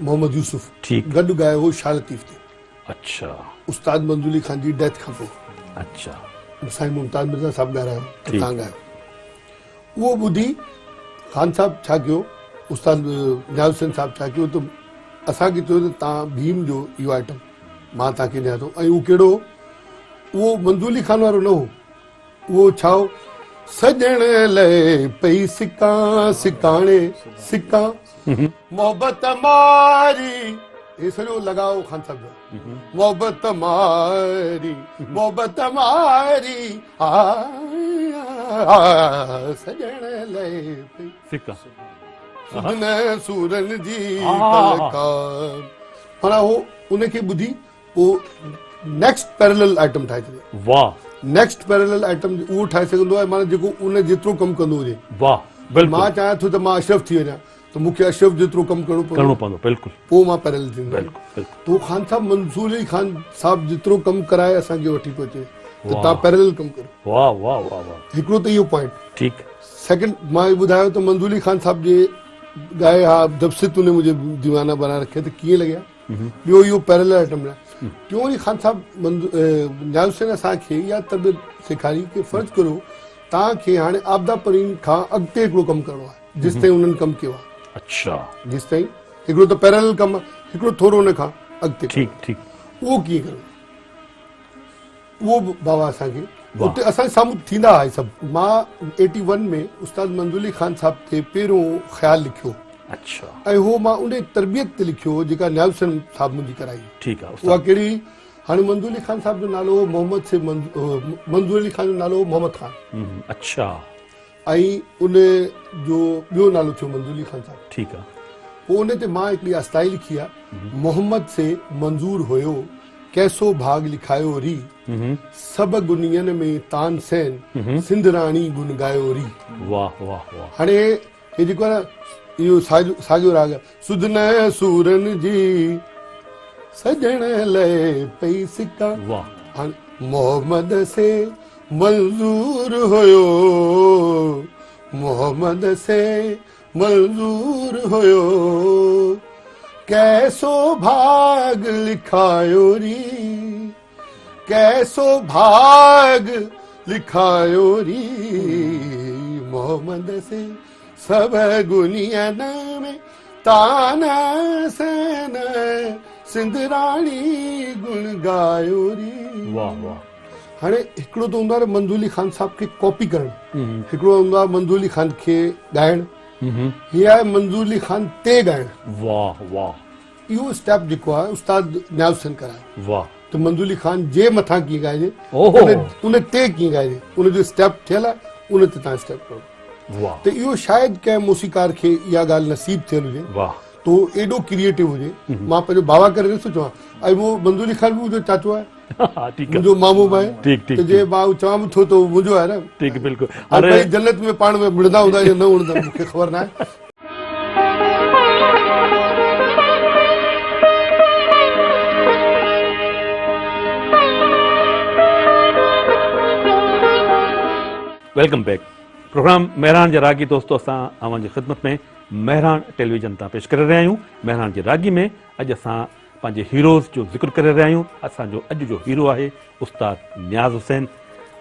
मोहम्मद यूसुफ ठीकु। गॾु ॻायो हो शाह लतीफ़ ते, अच्छा उस्ताद मंज़ूर अली खान जी डेथ खां पोइ अच्छा साईं मुमताज़ मिर्ज़ा साहब ॻारायो, ठीकु। तव्हां ॻायो। उहो ॿुधी ख़ान साहब छा कयो, उस्ताद नियाज़ हुसैन साहब छा कयो त असांखे चयो त तव्हां भीम जो इहो आइटम मां तव्हांखे ॾियां थो, ऐं उहो कहिड़ो, उहो मंज़ूर अली खान वारो न हो, उहो छा हो, सजण लाइ पई सिका सिकाणे सिका मोहबत मारी, ये सॼो लॻाओ ख़ान साहब जो, मोहबत मारी सजण लाइ पई सिका सुदन सूरन जी हा। कलकार। माना हो उनखे ॿुधी पोइ नेक्स्ट पैरेलल आइटम ठाहे छॾियो, वाह नेक्स्ट पैरेलल आइटम उहो ठाहे सघंदो आहे, माना जेको उन जेतिरो कमु कंदो हुजे। वाह बिल्कुलु मां चाहियां थो त मां अशरफ थी वञा त मूंखे अशरफ जेतिरो कमु करिणो करिणो पवंदो, पवंदो बिल्कुलु पोइ मां पैरेलल थींदो। बिल्कुलु बिल्कुलु तो ख़ान साहब मंसूर अली खान साहब जेतिरो कमु कराए असांखे वठी थो अचे त वाह। तव्हां पैरेलल कमु करो, वाह वाह वाह वाह हिकिड़ो त इहो पॉइंट। ठीकु सेकंड मां इहो ॿुधायो त मंसूर अली ख़ान साहब जे ॻाए हा जब से तूने मुझे दीवाना बना रखे त कीअं लॻिया, ॿियो इहो पैरेलल आइटम आहे। टियों वरी ख़ान साहब नियाज़ हुसैन असांखे इहा तरबियत सेखारी कि फ़र्ज़ु करो तव्हांखे हाणे आपदा परीन खां अॻिते हिकिड़ो कमु करिणो आहे जेसि ताईं उन्हनि कमु कयो आहे, अच्छा जेसि ताईं हिकिड़ो त पैरेलल कमु आहे, हिकिड़ो थोरो हुन खां अॻिते ठीकु ठीकु उहो कीअं करिणो, उहो बि बाबा असांखे वाह। उते असांजे साम्हूं थींदा आहे सभु। मां 81 में उस्ताद मंज़ूर अली खान साहब ते पहिरियों ख़्यालु लिखियो अच्छा ऐं उहो मां उन तरबियत ते लिखियो जेका नियाज़ हुसैन साहब मुंहिंजी कराई। ठीकु आहे उहा उस्ताद। कहिड़ी, हाणे मंज़ूर अली खान साहब जो नालो हो मोहम्मद से मंज़ूर अली खान जो नालो हो मोहम्मद खान, अच्छा ऐं उन जो ॿियो नालो थियो मंज़ूर अली खान साहब। ठीकु आहे पोइ उन ते मां हिकिड़ी आस्ताई लिखी आहे, मोहम्मद से मंज़ूर हुयो कैसो भाग लिखायो री, सभु गुनियन में तानसेन सिंध राणी गुन गायो री। वाह वाह वाह हाणे हे जेको आहे न इहो साॻियो राग आहे, सुदन सूरन जी सजण लाइ पई सिका। वाह हाणे मोहम्मद से मंज़ूर हुयो, मोहम्मद से मंज़ूर हुयो कैसो भाग लिखायो री, कैसो भाग लिखायो री, मोहम्मद से सब गुनियन में ताना सेन सिंध राणी गुण गायो री। वाह वाह हाणे हिकिड़ो त हूंदो आहे मंज़ूर अली खान साहब खे कॉपी करणु, हिकिड़ो हूंदो आहे मंज़ूर अली खान खे ॻाइणु, हीअ आहे मंज़ूर अली खान ते ॻाइणु। वाह वाह इहो स्टेप जेको आहे उस्ताद नियाज़ हुसैन करायो वाह त मंज़ूर अली खान जे मथां कीअं ॻाइजे, ओहो। उन ते कीअं ॻाइजे, उनजो स्टेप थियल आहे, उन ते तव्हां स्टेप करो। वाह त इहो शायदि कंहिं मूसीकार खे इहा ॻाल्हि नसीब थियल हुजे वाह तो एॾो क्रिएटिव हुजे। मां पंहिंजो बाबा करे ॾिसो चवां, ऐं उहो मंज़ूर अली खान बि मुंहिंजो चाचो आहे, हा ठीकु मुंहिंजो मामो बि आहे, ठीकु ठीकु त जे मां चवां बि थो त उहो मुंहिंजो आहे न। ठीकु बिल्कुलु। हाणे अरे भई जन्नत में पाण में विढ़ंदा हूंदा या न विढ़ंदा मूंखे ख़बर न आहे। Welcome back. प्रोग्राम मेहरान जे रागी दोस्तो असां अवां जी ख़िदमत में मेहरान टेलीविजन तां पेश करे रहिया आहियूं। मेहरान जे रागी में अॼु असां पंहिंजे हीरोज़ जो ज़िक्र करे रहिया आहियूं। असांजो अॼु जो हीरो आहे उस्ताद नियाज़ हुसैन।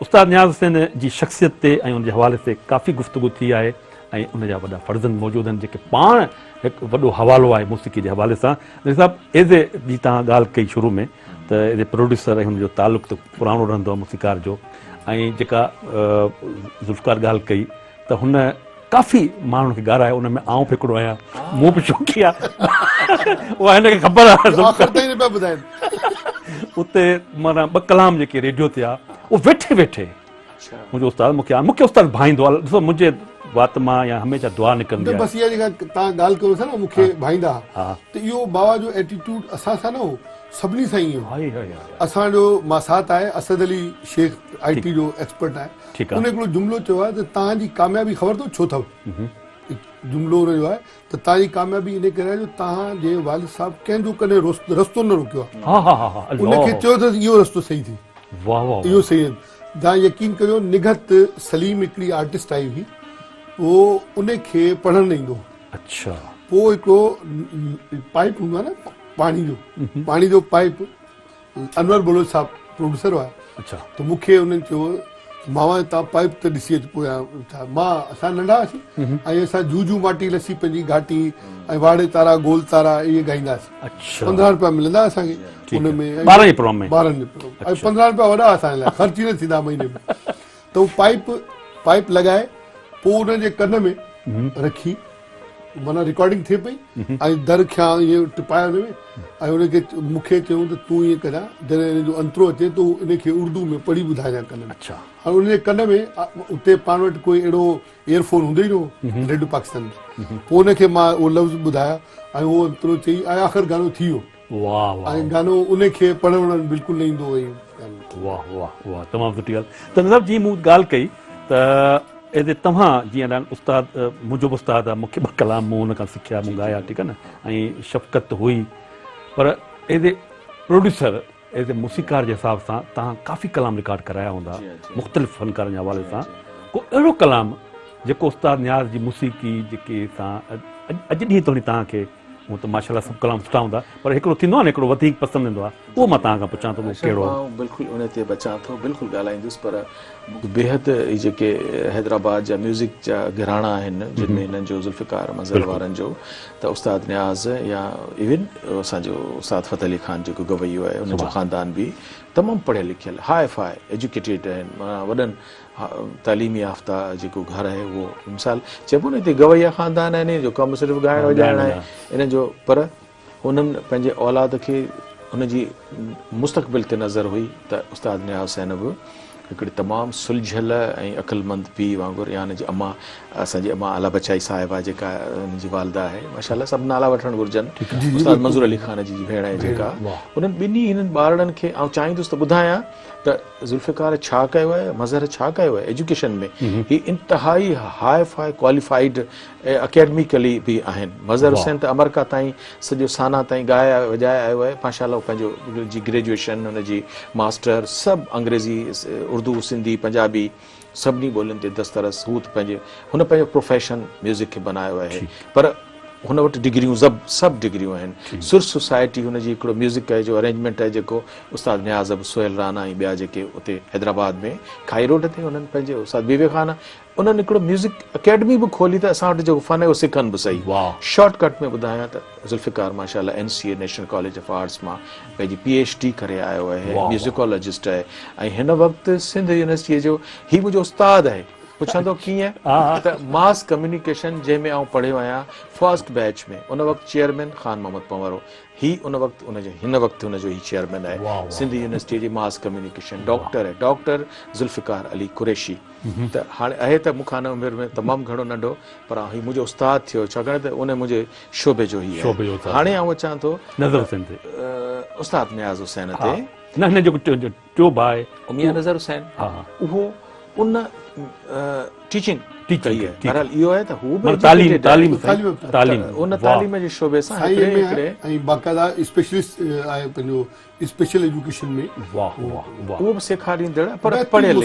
उस्ताद नियाज़ हुसैन जी शख़्सियत ते ऐं उनजे हवाले ते काफ़ी गुफ़्तगू थी आहे ऐं उनजा वॾा फ़र्ज़ंद मौजूदु आहिनि जेके पाण हिकु वॾो हवालो आहे मौसीक़ी जे हवाले सां। साहिबु एज़ ए जी तव्हां ॻाल्हि कई शुरू में त एज़ ए प्रोड्यूसर ऐं हुनजो तालुक़ु त पुराणो रहंदो आहे मौसीक़ार जो। ऐं जेका ज़ुल्फ़कार ॻाल्हि कई त हुन काफ़ी माण्हुनि खे ॻाल्हाए उन में आउं बि हिकिड़ो आहियां, मूं बि शौक़ी आहे उहा हिनखे ख़बर आहे। उते माना 2 कलाम जेके रेडियो ते आहे उहो वेठे वेठे मुंहिंजो उस्ताद मूंखे उस्ताद भाईंदो आहे। ॾिसो मुंहिंजे वात मां या हमेशह दुआ निकिरंदी आहे। बसि इहा जेका तव्हां ॻाल्हि कयो था न मूंखे भाईंदा त इहो बाबा जो एटीट्यूड असां सां न हो सभिनी सां ई हो। असांजो मासात आहे असद अली शेख IT जो एक्सपर्ट आहे, उन हिकिड़ो जुमिलो चयो आहे त तव्हांजी कामयाबी ख़बर अथव छो अथव। जुमिलो हुनजो आहे त तव्हांजी कामयाबी इन करे आहे जो तव्हांजे वालिद साहिबु कंहिंजो कॾहिं रस्तो न रोकियो आहे, उनखे चयो त इहो रस्तो सही थी, इहो सही आहे। तव्हां यकीन करियो निगहत सलीम हिकिड़ी आर्टिस्ट आई हुई, उहो उनखे पढ़णु न ईंदो। अच्छा। पोइ हिकिड़ो पाइप हूंदो आहे न पाणी जो पाइप, अनवर बुलोच साहिबु प्रोड्यूसर हुआ। अच्छा। त मूंखे उन्हनि चयो मामा तव्हां पाइप त ॾिसी अच पोयां छा मां असां नंढा हुआसीं ऐं असां जूजू माटी लसी पंहिंजी घाटी ऐं वाड़े तारा गोल तारा इहे ॻाईंदासीं। 15 रुपया मिलंदा असांखे हुनमें, 12 जे प्रोग्राम में 15 रुपया वॾा असांजे लाइ ख़र्च ई न थींदा महीने में। त उहो पाइप लॻाए पोइ उनजे कन में रखी माना रिकॉर्डिंग थिए पई ऐं दर खियां ईअं टिपाए हुनमें ऐं उनखे मूंखे चयूं त तूं ईअं कजां जॾहिं हिन जो अंतरो अचे तूं इनखे उर्दू में पढ़ी ॿुधाइजां कन में। अच्छा। ऐं उनजे कन में उते पाण वटि कोई अहिड़ो इयरफोन हूंदो ई न रेडियो पाकिस्तान में। पोइ उनखे मां उहो लफ़्ज़ ॿुधाया ऐं उहो अंतरो चई ऐं आख़िर गानो थी वियो। ऐं गानो उनखे पढ़णु बिल्कुलु न ईंदो हुयो। वाह वाह वाह, तमामु सुठी ॻाल्हि। त नज़र जी मूं ॻाल्हि कई त एॾे तव्हां जीअं उस्ताद मुंहिंजो बि उस्ताद आहे, मूंखे 2 कलाम मूं हुन खां सिखिया, मूं ॻाया, ठीकु आहे न, ऐं शफ़क़त हुई। पर as a producer as a मूसीक़ार जे हिसाब सां तव्हां काफ़ी कलाम रिकॉर्ड कराया हूंदा मुख़्तलिफ़ फ़नकारनि जे हवाले सां। को अहिड़ो कलाम जेको उस्ताद नियाज़ जी मूसीक़ी जेके तव्हां अॼु ॾींहं ताईं तव्हांखे हूअं त माशाल्लाह सभु कलाम सुठा हूंदा पर हिकिड़ो थींदो आहे न हिकिड़ो वधीक पसंदि ईंदो आहे, उहो मां तव्हां खां पुछां थो कहिड़ो? बिल्कुलु उन ते बचां थो, बिल्कुलु ॻाल्हाईंदुसि। पर बेहद जेके हैदराबाद जा म्यूज़िक जा घराना आहिनि जिन में हिननि जो ज़ुल्फ़िकार मज़हर वारनि जो, त उस्ताद नियाज़ या इवन असांजो उस्ताद फ़तह अली ख़ान जेको गवैयो आहे उनजो ख़ानदान बि तमामु पढ़ियल लिखियल हाई फाई एजुकेटेड आहिनि, माना वॾनि तालीमी याफ़्ता जेको घर आहे उहो मिसाल चइबो न हिते गवैया ख़ानदान आहिनि जो कमु सिर्फ़ु ॻाइण वॼाइण आहे इन जो, पर उन्हनि पंहिंजे औलाद खे हुनजी मुस्तक़बिल ते नज़र हुई त उस्ताद नियाज़ हुसैन बि हिकिड़ी तमामु सुलझियल ऐं अक़लमंद पीउ वांगुरु, या हुनजी अम्मा असांजी अम्मा आला बचाई साहिबा जेका हुनजी वालदा आहे माशाल्लाह सभु नाला वठणु घुरिजनि, उस्ताद मंज़ूर अली ख़ान जी भेण आहे जेका, उन्हनि ॿिन्ही हिननि ॿारनि खे आउं चाहींदुसि त ॿुधायां त ज़ुल्फ़िकार छा कयो आहे, मज़हर छा कयो आहे एजुकेशन में। ही इंतिहाई हाई फाई क्वालिफाइड अकेडमिकली बि आहिनि। मज़हर हुसैन त अमेरिका ताईं सॼो साना ताईं ॻाए वॼाए आयो आहे माशाल्लाह, पंहिंजो जी ग्रेजुएशन हुनजी मास्टर सभु अंग्रेज़ी उर्दू सिंधी पंजाबी सभिनी ॿोलियुनि ते दस्तरस, हू त हुन पंहिंजो प्रोफेशन म्यूज़िक खे बनायो आहे, पर हुन वटि डिग्रियूं सभु डिग्रियूं आहिनि। सुर सोसाइटी हुनजी हिकिड़ो म्यूज़िक आहे जो अरेंजमेंट आहे जेको उस्ताद नियाज़ सोहेल राना ऐं ॿिया जेके उते हैदराबाद में खाई रोड ते हुननि पंहिंजे उस्ताद बीबे ख़ान उन्हनि हिकिड़ो म्यूज़िक अकेडमी बि खोली त असां वटि जेको फ़न आहे उहो सिखनि बि सही। शॉर्टकट में ॿुधायां त ज़ुल्फ़िकार माशाल्लाह NCA national college of arts मां पंहिंजी PhD करे आयो आहे, म्यूज़िकोलॉजिस्ट आहे ऐं हिन वक़्तु सिंध यूनिवर्सिटीअ जो ही मुंहिंजो उस्ताद आहे। पुछंदो कीअं त मास कम्युनिकेशन जंहिंमें आउं पढ़ियो आहियां फर्स्ट बैच में, उन वक़्तु चेयरमैन ख़ान मोहम्मद पंवर हो, हिन वक़्तु हुनजो ही चेयरमैन आहे सिंध यूनिवर्सिटी जी मास कम्युनिकेशन। डॉक्टर आहे डॉक्टर ज़ुल्फ़िकार अली कुरैशी। त हाणे आहे त मूंखां उमिरि में तमामु घणो नंढो, पर ही मुंहिंजो उस्ताद थियो छाकाणि त उन मुंहिंजे शोबे जो ई आहे। हाणे आउं अचां थो उस्ताद नियाज़ हुसैन ते, मियां नज़र हुसैन, उहो उन टीचिंग कई आहे। बहरहाल इहो आहे त हू बि उन तालीम जे शोबे सां ऐं बाक़ाइदा स्पेशलिस्ट आहे पंहिंजो स्पेशल एजुकेशन में, उहो बि सेखारींदड़ पर पढ़ियल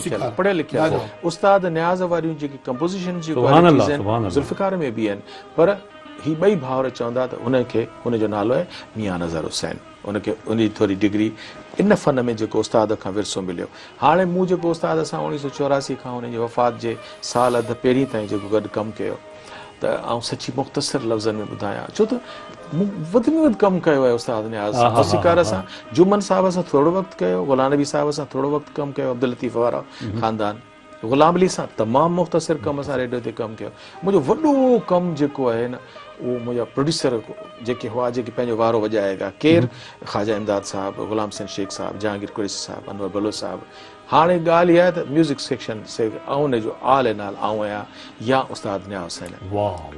लिखियल उस्ताद नियाज़ वारियूं जेकी कंपोज़िशन जी ज़ुल्फ़िकार में बि आहिनि, पर ही ॿई भाउर चवंदा त हुनखे हुनजो नालो आहे मियां नज़र हुसैन। उनखे उनजी थोरी डिग्री इन फ़न में जेको उस्ताद खां विरसो मिलियो। हाणे मूं जेको उस्ताद सां 1984 खां उनजी वफ़ात जे साल अधु पहिरीं ताईं जेको गॾु कमु कयो त आउं सची मुख़्तसर लफ़्ज़नि में ॿुधायां, छो त मूं वधि में वधि कमु कयो आहे उस्ताद नियाज़ सां, मौसीक़ार सां, जुमन साहिब सां थोरो वक़्तु कयो, गुलाम नबी साहिब सां थोरो वक़्तु कमु कयो, अब्दुल लतीफ़ वारा ख़ानदान, गुलाम अली सां तमामु मुख़्तसिर कमु असां रेडियो ते कमु कयो। मुंहिंजो वॾो कमु जेको आहे न उहो मुंहिंजा प्रोड्यूसर जेके हुआ, जेके पंहिंजो वारो वॼाएगा, केरु ख़्वाजा इमदाद साहिबु, गुलाम हुसैन शेख साहिबु, जहांगीर कुरैशी साहिबु, अनवर बलोच साहिबु। हाणे ॻाल्हि इहा आहे त म्यूज़िक सेक्शन से ऐं उनजो आल एन आल आउं आहियां या उस्ताद नियाज़ हुसैन।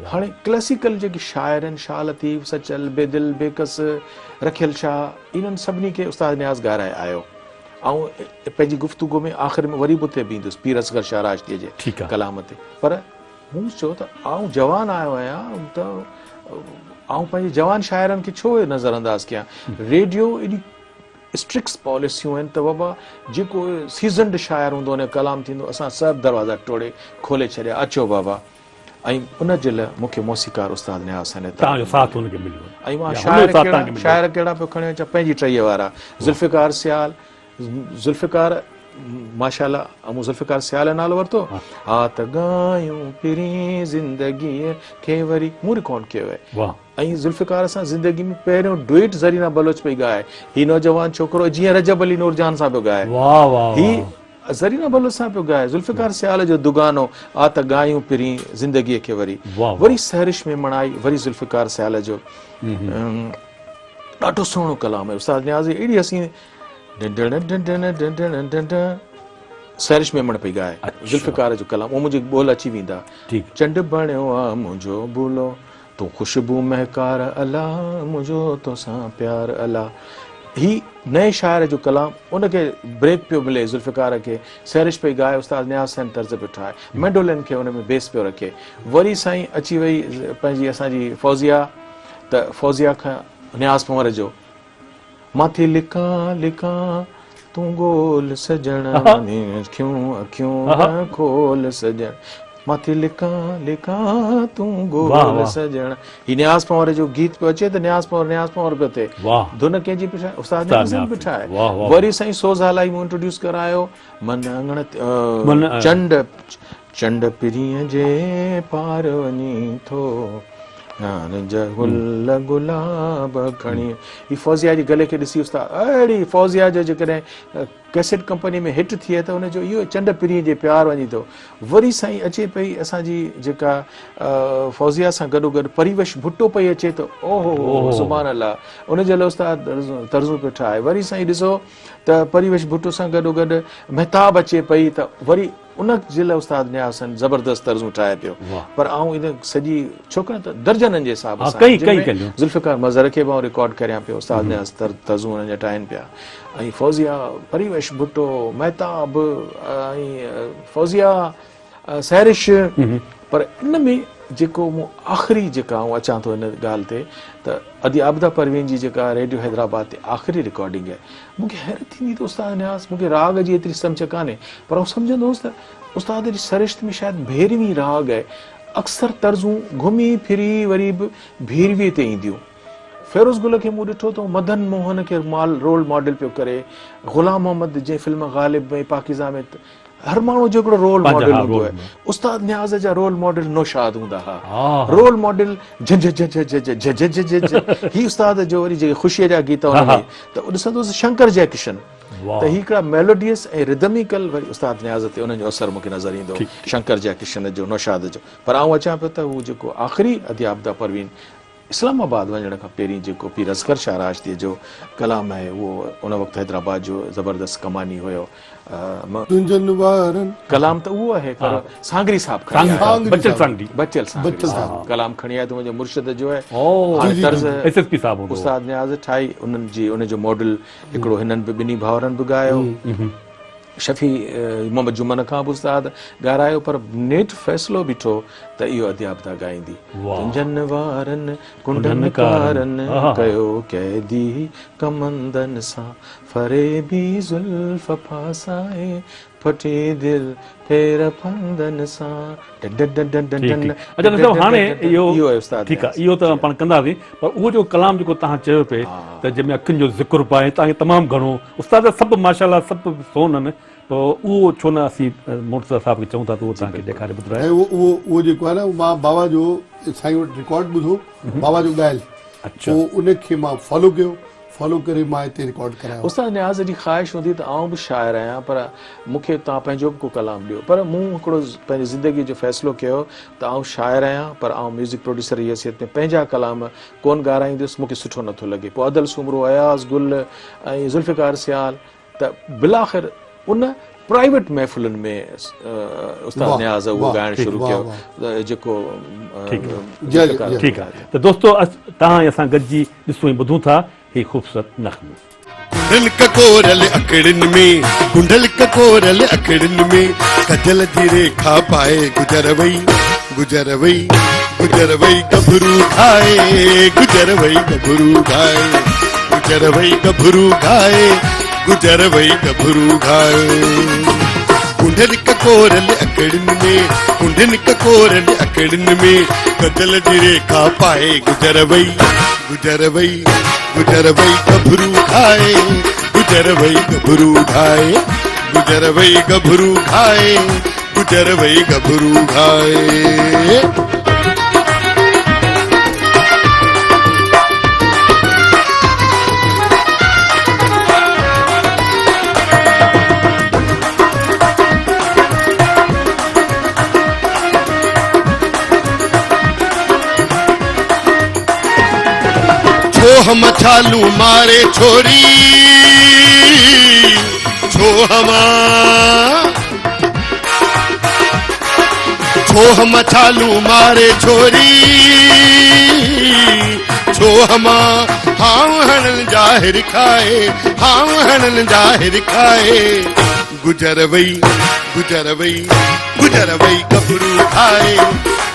हाणे क्लासिकल जेके शाइर आहिनि, शाह लतीफ़, सचल, बेदिल, बेकस, रखियल शाह, इन्हनि सभिनी खे उस्ताद नियाज़ ॻाराए आयो। ऐं पंहिंजी गुफ़्तगू में आख़िर में वरी बि उते बीहंदुसि पीर असगर शाह राशदीअ जे कलाम ते। पर मूं चयो त आउं जवान आयो आहियां त आउं पंहिंजे जवान शाइरनि खे छो नज़रअंदाज़ कयां। रेडियो एॾी स्ट्रिक्ट पॉलिसियूं आहिनि त बाबा जेको सीज़नड शाइर हूंदो उन कलाम थींदो, असां सभु दरवाज़ा टोड़े खोले छॾिया, अचो बाबा। ऐं उनजे लाइ मूंखे मौसीक़ार उस्ताद नियाज़ हुसैन तव्हांजो साथ हुनखे मिलियो। ऐं मां शाइर कहिड़ा पियो खणी अचां, पंहिंजी टईअ वारा ज़ुल्फ़िकार सियाल, ज़ुल्फ़िकार माशाअल्लाह, मूं ज़ुल्फ़िकार सियाल जो नालो वरितो, हा त ॻायूं पिरी ज़िंदगीअ खे वरी, मूं रिकॉर्ड कयो आहे। ऐं ज़ुल्फ़िकार सां ज़िंदगी में पहिरियों डुएट ज़रीना बलोच पई ॻाए, ही नौजवान छोकिरो जीअं रजब अली नूरजान सां पियो ॻाए, ही ज़रीना बलोच सां पियो ॻाए। ज़ुल्फ़िकार सियाल जो दुगानो, आ त ॻायूं पिरी ज़िंदगीअ खे वरी, वरी सहरिश में मणाई, वरी ज़ुल्फ़िकार सियाल जो ॾाढो सुहिणो कलाम आहे उस्ताद नियाज़। एॾी हसीं सहरिश में मण पई ॻाए ज़ुल्फ़िकार जो कलाम, उहो मुंहिंजे ॿोल अची वेंदा। चंड बणियो आहे मुंहिंजो भूलो, तूं ख़ुशबू महकार अला, मुंहिंजो तोसां प्यार अला। ही नए शाइर जो कलाम, उनखे ब्रेक पियो मिले ज़ुल्फ़िकार खे, सहरिश पई ॻाए, उस्ताद नियाज़ हुसैन तर्ज़ पियो ठाहे, मेडोलिन खे उन में बेस पियो रखे। वरी साईं अची वई पंहिंजी असांजी फौज़िया, त फौज़िया खां नियाज़ पंवर जो माथे लिखां लिखां तूं गोल सजण, अखियूं अखियूं खोल सजण, माथे लिखां लिखां तूं गोल सजण। ही नियाज़ पंवर जो गीत पियो अचे त नियाज़ पंवर पियो थिए, धुन कंहिंजी पियो ठाहे, उस्ताद नियाज़ हुसैन पियो ठाहे। वरी साईं सोज़ालाई मूं इंट्रोड्यूस करायो, मन अंगण चंड चंड पिरीअ जे पार वञी थो, गुलाब खणी। ही फौज़िया जी गले खे ॾिसी उस्ताद, अहिड़ी फौज़िया जो जेकॾहिं कैसेट कंपनी में हिट थिए त उनजो इहो चंड पिरीअ जे प्यार वञी थो। वरी साईं अचे पई असांजी जेका फौज़िया सां गॾोगॾु परिवेश भुट्टो पई अचे त ओहो सुभान अल्लाह, उनजे लाइ उस्ताद तर्ज़ू पियो ठाहे। वरी साईं ॾिसो त परिवेश भुट्टो सां गॾोगॾु महताब अचे पई त वरी उन जे लाइ उस्ताद नियाज़ हुसैन ज़बरदस्त तर्ज़ू ठाहे पियो। पर आउं इन सॼी छोकिरा त दर्जननि जे हिसाब सां ज़ुल्फ़िकार मज़र खे बि रिकॉर्ड करियां पियो, उस्ताद नियाज़ तर्ज़ू हुननि जा ठाहिनि पिया। ऐं फौज़िया, परिवेश भुट्टो, महताब, ऐं फौज़िया, सहरिश। पर इन में जेको मूं आख़िरी जेका आउं अचां थो हिन ॻाल्हि ते, त अदी आबदा परवीन जी जेका रेडियो हैदराबाद ते आख़िरी रिकॉर्डिंग आहे, मूंखे हैरत थींदी त उस्ताद नियाज़, मूंखे राग जी एतिरी सम्झ कान्हे, पर आउं सम्झंदो हुउसि त उस्ताद जी सरिश्त में शायदि भेरवी राग आहे। अक्सर तर्ज़ूं घुमी फिरी वरी बि भेरवीअ ते ईंदियूं। फेरोज़ गुल खे मूं ॾिठो त मदन मोहन खे रोल मॉडल पियो करे, ग़ुलाम मोहम्मद जे फिल्म ग़ालिब में, पाकिज़ा में, हर माण्हू जो हिकिड़ो रोल मॉडल हूंदो आहे। उस्ताद नियाज़ जा रोल मॉडल नौशाद हूंदा हुआ, रोल मॉडल ही उस्ताद जो वरी जेके ख़ुशीअ जा गीत हुनमें त ॾिसंदुसि शंकर जयकिशन, त ही हिकिड़ा मेलोडियस ऐं रिदमिकल, वरी उस्ताद नियाज़ ते उन्हनि जो असरु मूंखे नज़र ईंदो, शंकर जयकिशन जो, नौशाद जो। पर आउं अचां पियो त उहो जेको आख़िरी अदी आबदा परवीन इस्लामाबाद वञण खां पहिरीं जेको पीर असगर शाह राशदीअ जो कलाम आहे, उहो उन वक़्तु हैदराबाद जो ज़बरदस्त कमानी हुयो। कलाम त उहो आहे, पर सांगरी साहब कलाम खणी आया त मुंहिंजे मुर्शिद जो आहे, उस्ताद नियाज़ ठाही उन्हनि जी, उनजो मॉडल हिकिड़ो हिननि बि ॿिन्ही भाउरनि बि ॻायो, शफ़ी मोहम्मद जुमन खां बि उस्ताद ॻारायो, पर नेठ फ़ैसिलो बीठो त इहो अदी आबदा ॻाईंदी। जन वारनि कुंडन कारनि कयो कैदी कमंदन सां, फरेबी ज़ुल्फ़ फासाए फटी दिल फेर फंदन सां अच्छा ॾिसो हाणे इहो आहे उस्ताद ठीकु आहे इहो त पाण कंदासीं पर उहो जो कलाम जेको तव्हां चयो पिए त जंहिंमें अखियुनि जो ज़िक्र पाए तव्हांखे तमामु घणो उस्ताद सभु माशाल्लाह सभु सोन आहिनि पोइ उहो छो न असीं मुर्तज़ा साहिब खे चऊं था त उहो तव्हांखे ॾेखारे ॿुधाए ऐं उहो जेको आहे न मां बाबा जो साईं वटि रिकॉर्ड ॿुधो बाबा जो ॻाल्हि अच्छा पोइ उनखे मां फॉलो करे मां हिते रिकॉर्ड करायो उस्ताद न्याज़ जी ख़्वाहिश हूंदी त आउं बि शाइर आहियां पर मूंखे तव्हां पंहिंजो बि को कलाम ॾियो पर मूं हिकिड़ो पंहिंजी ज़िंदगी जो फ़ैसिलो कयो त आउं शाइर आहियां पर आउं म्यूज़िक प्रोड्यूसर जी हैसियत में पंहिंजा कलाम कोन ॻाराईंदुसि मूंखे सुठो नथो लॻे पोइ अदल सुमरो अयाज़ गुल ऐं ज़ुल्फ़िकार सियाल त बिलाख़िर उन प्राइवेट महफ़िलुनि में उस्ताद न्याज़ उहो ॻाइणु शुरू कयो जेको ठीकु आहे त दोस्तो तव्हां ऐं असां गॾिजी ॾिसूं ऐं ॿुधूं था ही ख़ूबसूरत नग़्मो कुंडल ककोरल अकड़िन में कुंडल ककोरल अकड़िन में कजल जी रेखा पाए गुजर वई गभरू खाए गुजर वई गभरू खाए गुजर वई गभरू खाए गुजर वई गभरू खाए कुंडल ककोरल अकड़िन में कुंडल ककोरल अकड़िन में कजल जी रेखा पाए गुजर वई गभरू खाए गुजर वई गभरू खाए गुजर वई गभरू खाए गुजर वई गभरू खाए हम छालू मारे छोरी छो हम छालू मारे छोरी छो हम हाउ हणन जाहिर खाए गुजर वई गभरू खाए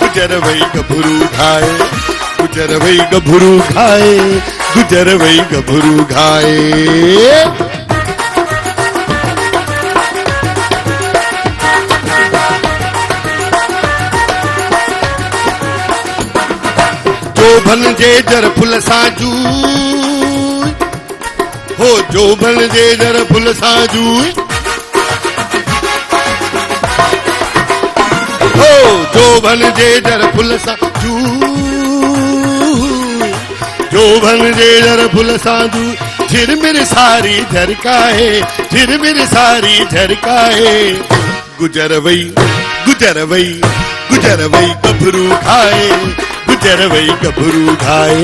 गुजर वई गभरू खाए गुजर वई गभरू खाए गुजर वई गभरू खाए जोभन जे जर फुल सां जूई हो जोभन जे जर फुल सां जूई हो जोभन जे जर फुल सां जूई जोभन जे जर फुल सां जूई झिरमिर सारी झरकाए गुजर वई गभरू खाए गुजर वई गभरू खाए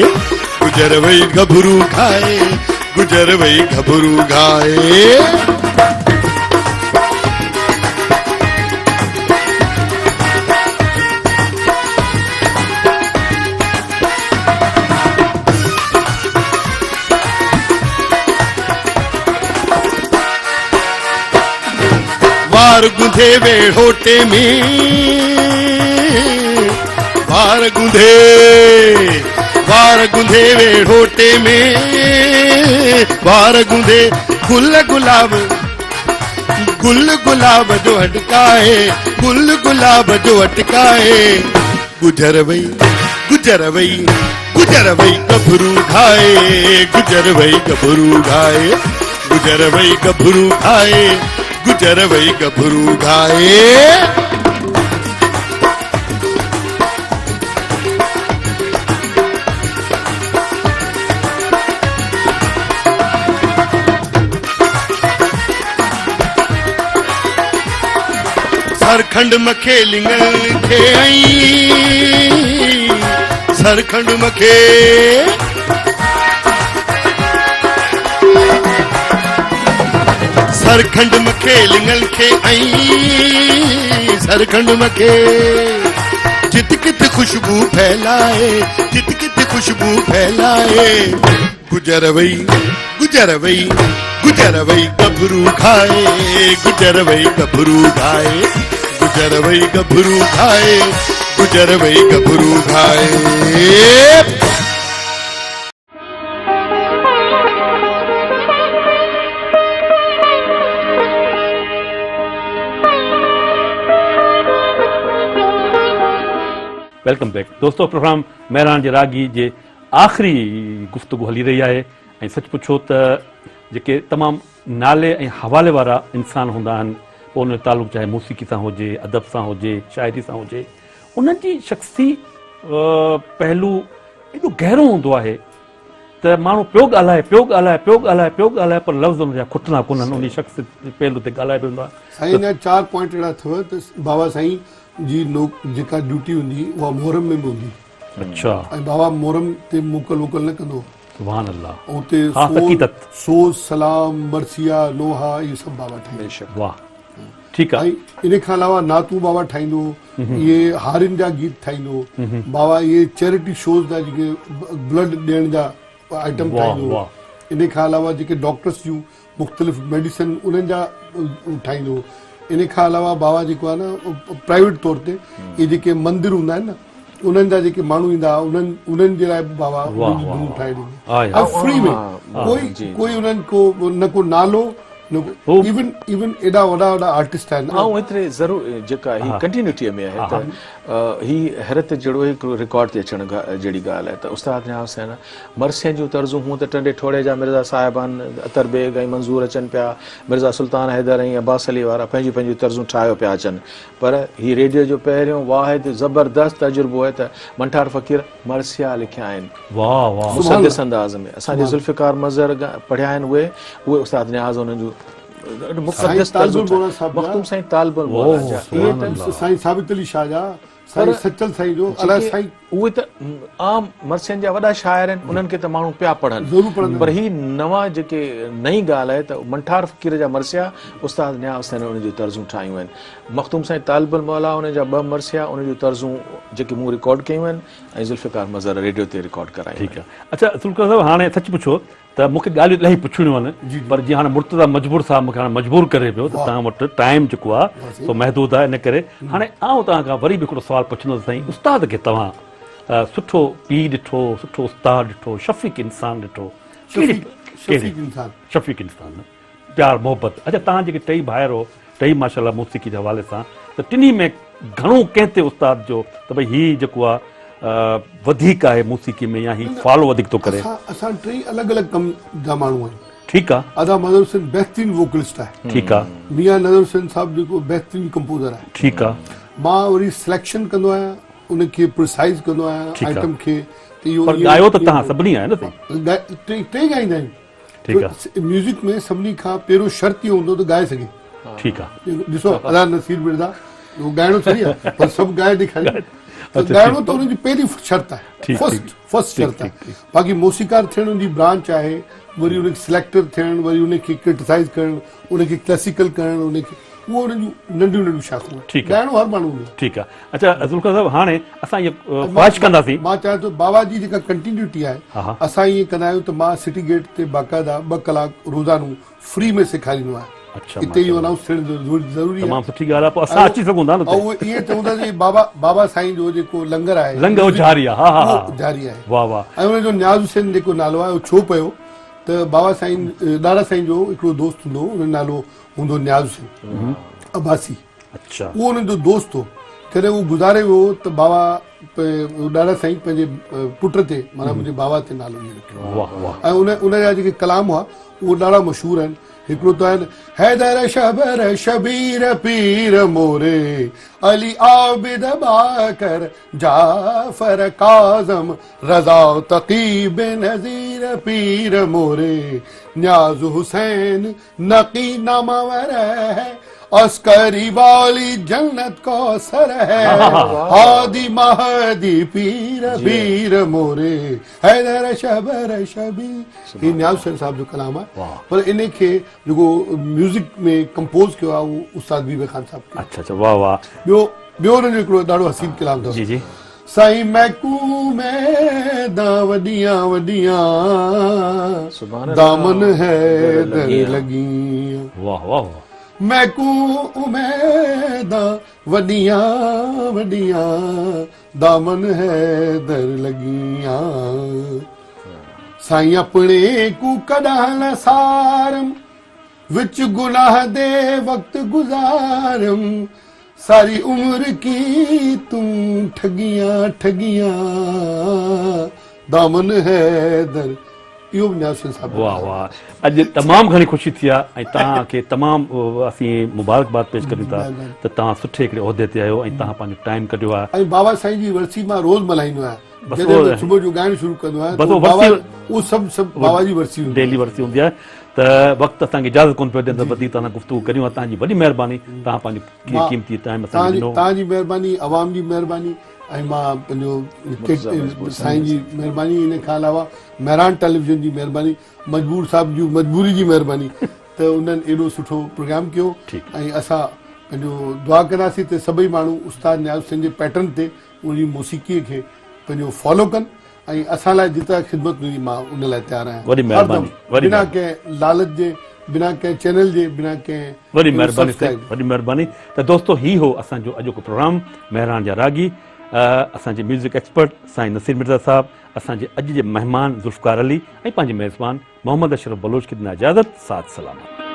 गुजर वई गभरू खाए गुजर वई गभरू खाए वार गुंधे वेड़ोटे में वार गुंधे वेड़ोटे में वार गुंधे गुल गुलाब जो अटकाए गुजर वई गभरू खाए गुजर वई गभरू खाए गुजर वई गभरू खाए गुजर वई गभरू खाए सरखंड मखे लिंगल खे आई सरखंड मखे सरखंड मखे लिंगल खे आई सरखंड मखे जित कित खुशबू फैलाए गुजर वई गभरू खाए गुजर वई गभरू खाए गुजर वई गभरू खाए गुजर वई गभरू खाए वेलकम बैक दोस्तों। प्रोग्राम महिरान जे रागी जे आख़िरी गुफ़्तगू हली रही आहे ऐं सच पुछो त जेके तमामु नाले ऐं हवाले वारा इंसान हूंदा आहिनि, पोइ उन जो तालुक़ु चाहे मौसीक़ी सां हुजे, अदब सां हुजे, शाइरी सां हुजे, उन्हनि जी शख़्सी पहलू एॾो गहरो हूंदो आहे त माण्हू पियो ॻाल्हाए पर लफ़्ज़ हुन जा खुटंदा कोन्हनि, उन शख़्स पहलू ते ॻाल्हाए पियो आहे। साईं हिन जा 4 पॉइंट अहिड़ा अथव त बाबा साईं जी जेका ड्यूटी हूंदी उहा मोहरम में बि हूंदी। अच्छा। ऐं बाबा मोहरम ते मोकल न कंदो। सुभान अल्लाह। ऐं हुते हाँ, हक़ीक़त। सोज़, सलाम, मरसिया, लोहा इहे सभु बाबा ठाहींदो। वाह, ठीकु आहे। ऐं इन खां अलावा नातू बाबा ठाहींदो, इहे हारियुनि जा गीत ठाहींदो बाबा, इहे चैरिटी शोज़ जा जेके ब्लड ॾियण जा आइटम ठाहींदो। इन खां अलावा जेके डॉक्टर्स जूं मुख़्तलिफ़ मेडिसिन उन्हनि जा ठाहींदो। इन खां अलावा बाबा जेको आहे न प्राइवेट तौर ते इहे जेके मंदिर हूंदा आहिनि न, उन्हनि जा जेके माण्हू ईंदा उन्हनि जे लाइ बि बाबा ठाहे ॾींदो फ्री में। कोई उन्हनि को न को नालो इवन एॾा वॾा आर्टिस्ट आहिनि। ऐं एतिरे ज़रूरु जेका ही कंटिन्यूटीअ में आहे त ही हैरत जहिड़ो हिकिड़ो रिकॉर्ड ते अचण जहिड़ी ॻाल्हि आहे त उस्ताद नियाज़ हुसैन मरसियुनि जूं तर्ज़ूं हूअं त टंडे ठोड़े जा मिर्ज़ा साहिबान, अतर बेग ऐं मंज़ूर अचनि पिया, मिर्ज़ा सुल्तान हैदर ऐं अब्बास अली वारा पंहिंजूं तर्ज़ूं ठाहियो पिया अचनि, पर ही रेडियो जो पहिरियों वाहिद ज़बरदस्त तजुर्बो आहे त मंठार फ़क़ीर मरसिया लिखिया आहिनि मुसद्दिस अंदाज़ में। असांजे ज़ुल्फ़िकार मज़हर पढ़िया आहिनि उहे उस्ताद नियाज़ उन्हनि जूं मुक़द्दस मख़दूम साईं तालबुल साईं साबित अली शाह जा, साईं सचल साईं जो अलाए साईं उहे त आम मरसियुनि जा वॾा शाइर आहिनि, उन्हनि खे त माण्हू पिया पढ़नि, पर ही नवां जेके नई ॻाल्हि आहे त मंठार फ़क़ीर जा मरसिया उस्ताद नियाज़ हुसैन उन जूं तर्ज़ूं ठाहियूं आहिनि। मख़दूम साईं तालबुल मौला उन जा 2 मरसिया उन जूं तर्ज़ूं जेके मूं रिकॉर्ड कयूं आहिनि ऐं ज़ुल्फ़िकार मज़हर रेडियो ते रिकॉर्ड करायूं। ठीकु आहे। अच्छा ज़ुल्फ़िकार साहिबु, हाणे सच पुछो त मूंखे ॻाल्हियूं इलाही पुछणियूं आहिनि, पर जीअं हाणे मुर्तज़ा मजबूर साहब मूंखे हाणे मजबूर करे पियो त तव्हां वटि टाइम जेको आहे सो महदूद आहे, इन करे हाणे आउं तव्हां खां वरी बि हिकिड़ो सुवालु पुछंदुसि। साईं उस्ताद खे तव्हां सुठो पीउ ॾिठो, सुठो उस्ताद ॾिठो, शफ़ीक़ इंसान ॾिठो, शफ़ीक़ इंसान, प्यार मोहबत। अच्छा तव्हां जेके 2 भाइर हो, 2 माशाल्लाह मौसीक़ी जे हवाले सां, त टिनी में घणो कंहिं ते उस्ताद जो त भई हीउ जेको आहे वधीक आहे मौसीक़ी में या ही फॉलो वधीक थो करे? असां 3 अलॻि कम जा माण्हू आहियूं। ठीकु आहे। आदा नज़र हुसैन बहितरीन वोकलिस्ट आहे। ठीकु आहे। मियां नज़र हुसैन साहब जेको बहितरीन कंपोज़र आहे। ठीकु आहे। मां वरी सिलेक्शन कंदो आहियां, उनखे प्रिसाइज़ कंदो आहियां आइटम खे। पर ॻायो त तव्हां सभिनी आहे न? 3 ॻाईंदा आहियूं। ठीकु आहे। म्यूज़िक में सभिनी खां पहिरियों शर्त इहो हूंदो त ॻाए सघे। ठीकु आहे। ॾिसो अला नसीर मिर्ज़ा ॻाइणो सही आहे पर सभु ॻाए ॾेखारे, ॻाइणो त हुनजी पहिरीं शर्त आहे, फर्स्ट शर्त आहे। बाक़ी मौसीकार थियण जी ब्रांच आहे, वरी उनखे सिलेक्टर थियणु, वरी उनखे क्रिटिसाइज़ करणु, उनखे क्लासिकल करणु, उनखे उहो उन्हनि जूं नंढियूं शाख़ूं। ठीकु आहे। ॻाइणो हर माण्हू में। ठीकु आहे। अच्छा ज़ुल्फ़िकार साहिबु, हाणे असां इहो ख़्वाहिश कंदासीं, मां चाहियां थो बाबा जी जेका कंटिन्यूटी आहे असां ईअं कंदा आहियूं त मां सिटी गेट ते बाक़ाइदा 2 कलाक रोज़ानो फ्री में सेखारींदो आहियां। हिते इहो अनाउंस थियण ज़रूरी आहे। तमामु सुठी ॻाल्हि आहे, पोइ असां अची सघूं था न। ऐं इएं चवंदासीं बाबा साईं जो जेको लंगर आहे, लंगर जारी आहे। जारी आहे। वाह वाह। ऐं उनजो नियाज़ हुसैन जेको नालो आहे उहो छो पियो त बाबा साईं दादा साईं जो हिकिड़ो दोस्त हूंदो, उन नालो हूंदो नियाज़ हुसैन अब्बासी। अच्छा। उहो उन्हनि जो दोस्त हो। कॾहिं उहो गुज़ारे वियो त बाबा दादा साईं पंहिंजे पुट ते माना मुंहिंजे बाबा ते नालो इहो रखियो। ऐं उनजा जेके कलाम हुआ उहे ॾाढा मशहूरु आहिनि। हिकिड़ो त आहिनि हैदर शबर शबीर पीर मोरे अली आबिद बाकर जाफर काज़म रज़ा तक़ी बेनज़ीर पीर मोरे नियाज़ हुसैन नकी नामावर है अस्करी वाली जन्नत कौसर है हादी महदी पीर मोरे हैदर शबर शबीर। ही नियाज़ हुसैन साहब जो कलाम आहे, पर इन खे जेको म्यूज़िक में कंपोज कयो आहे उहो उस्ताद बीबे खान साहब। अच्छा अच्छा, वाह वाह। ॿियो उन्हनि जो हिकिड़ो ॾाढो हसीन कलाम अथव। जी जी। साईं महकू में वॾियां वॾियां दामन है दर लगी। वाह वाह। महकू उमेदा वॾियां वॾियां दामन है दर लगियां साईं अपने को कॾां सारम विच गुनाह दे वक्त गुज़ारम सारी उम्र की तुम ठगियां ठगियां दामन है दर इहो बि न्याज़ हुसैन साहब वाह वाह अॼु तमामु घणी ख़ुशी थी आहे ऐं तव्हांखे तमामु असीं मुबारकबाद पेश करियूं था त तव्हां सुठे हिकिड़े उहिदे ते आहियो ऐं तव्हां पंहिंजो टाइम कढियो आहे ऐं बाबा साईं जी वरसी मां रोज़ मल्हाईंदो आहियां बसि जॾहिं उहो- मां सुबुह जो ॻाइणु शुरू कंदो आहियां बसि त उहो बाबा वरसी- उहो सभु बाबा जी वरसी हूंदी डेली वरसी हूंदी आहे त वक़्तु असांखे इजाज़त कोन पियो ॾियनि त वधीक तव्हां गुफ़्तगू करियूं आहे तव्हांजी वॾी महिरबानी तव्हां पंहिंजो मां- क़ीमती टाइम असांखे ॾिनो तव्हांजी महिरबानी अवाम जी महिरबानी ऐं मां पंहिंजो साईं जी महिरबानी इन खां अलावा महरान टेलीविज़न जी महिरबानी मजबूर साहब जी मजबूरी जी महिरबानी त उन्हनि एॾो सुठो प्रोग्राम कयो ठीकु। ऐं असां पंहिंजो दुआ कंदासीं त सभई माण्हू उस्ताद न्याज़ हुसैन जे पैटर्न ते उनजी मौसीक़ीअ खे पंहिंजो फॉलो कनि ऐं असां लाइ जेतिरा ख़िदमत हुई मां उन लाइ तयारु आहियां वॾी महिरबानी, हरदम, वॾी बिना कंहिं लालच जे बिना कंहिं चैनल जे बिना कंहिं वॾी महिरबानी subscribe। वॾी महिरबानी त दोस्तो ही हो असांजो अॼोको प्रोग्राम महरान जा रागी असांजे म्यूज़िक एक्सपर्ट साईं नसीर मिर्ज़ा साहब असांजे अॼु जे महिमान ज़ुल्फ़कार अली ऐं पंहिंजे मेज़बान मोहम्मद अशरफ बलोच खे ॾिना इजाज़त साथ सलामत।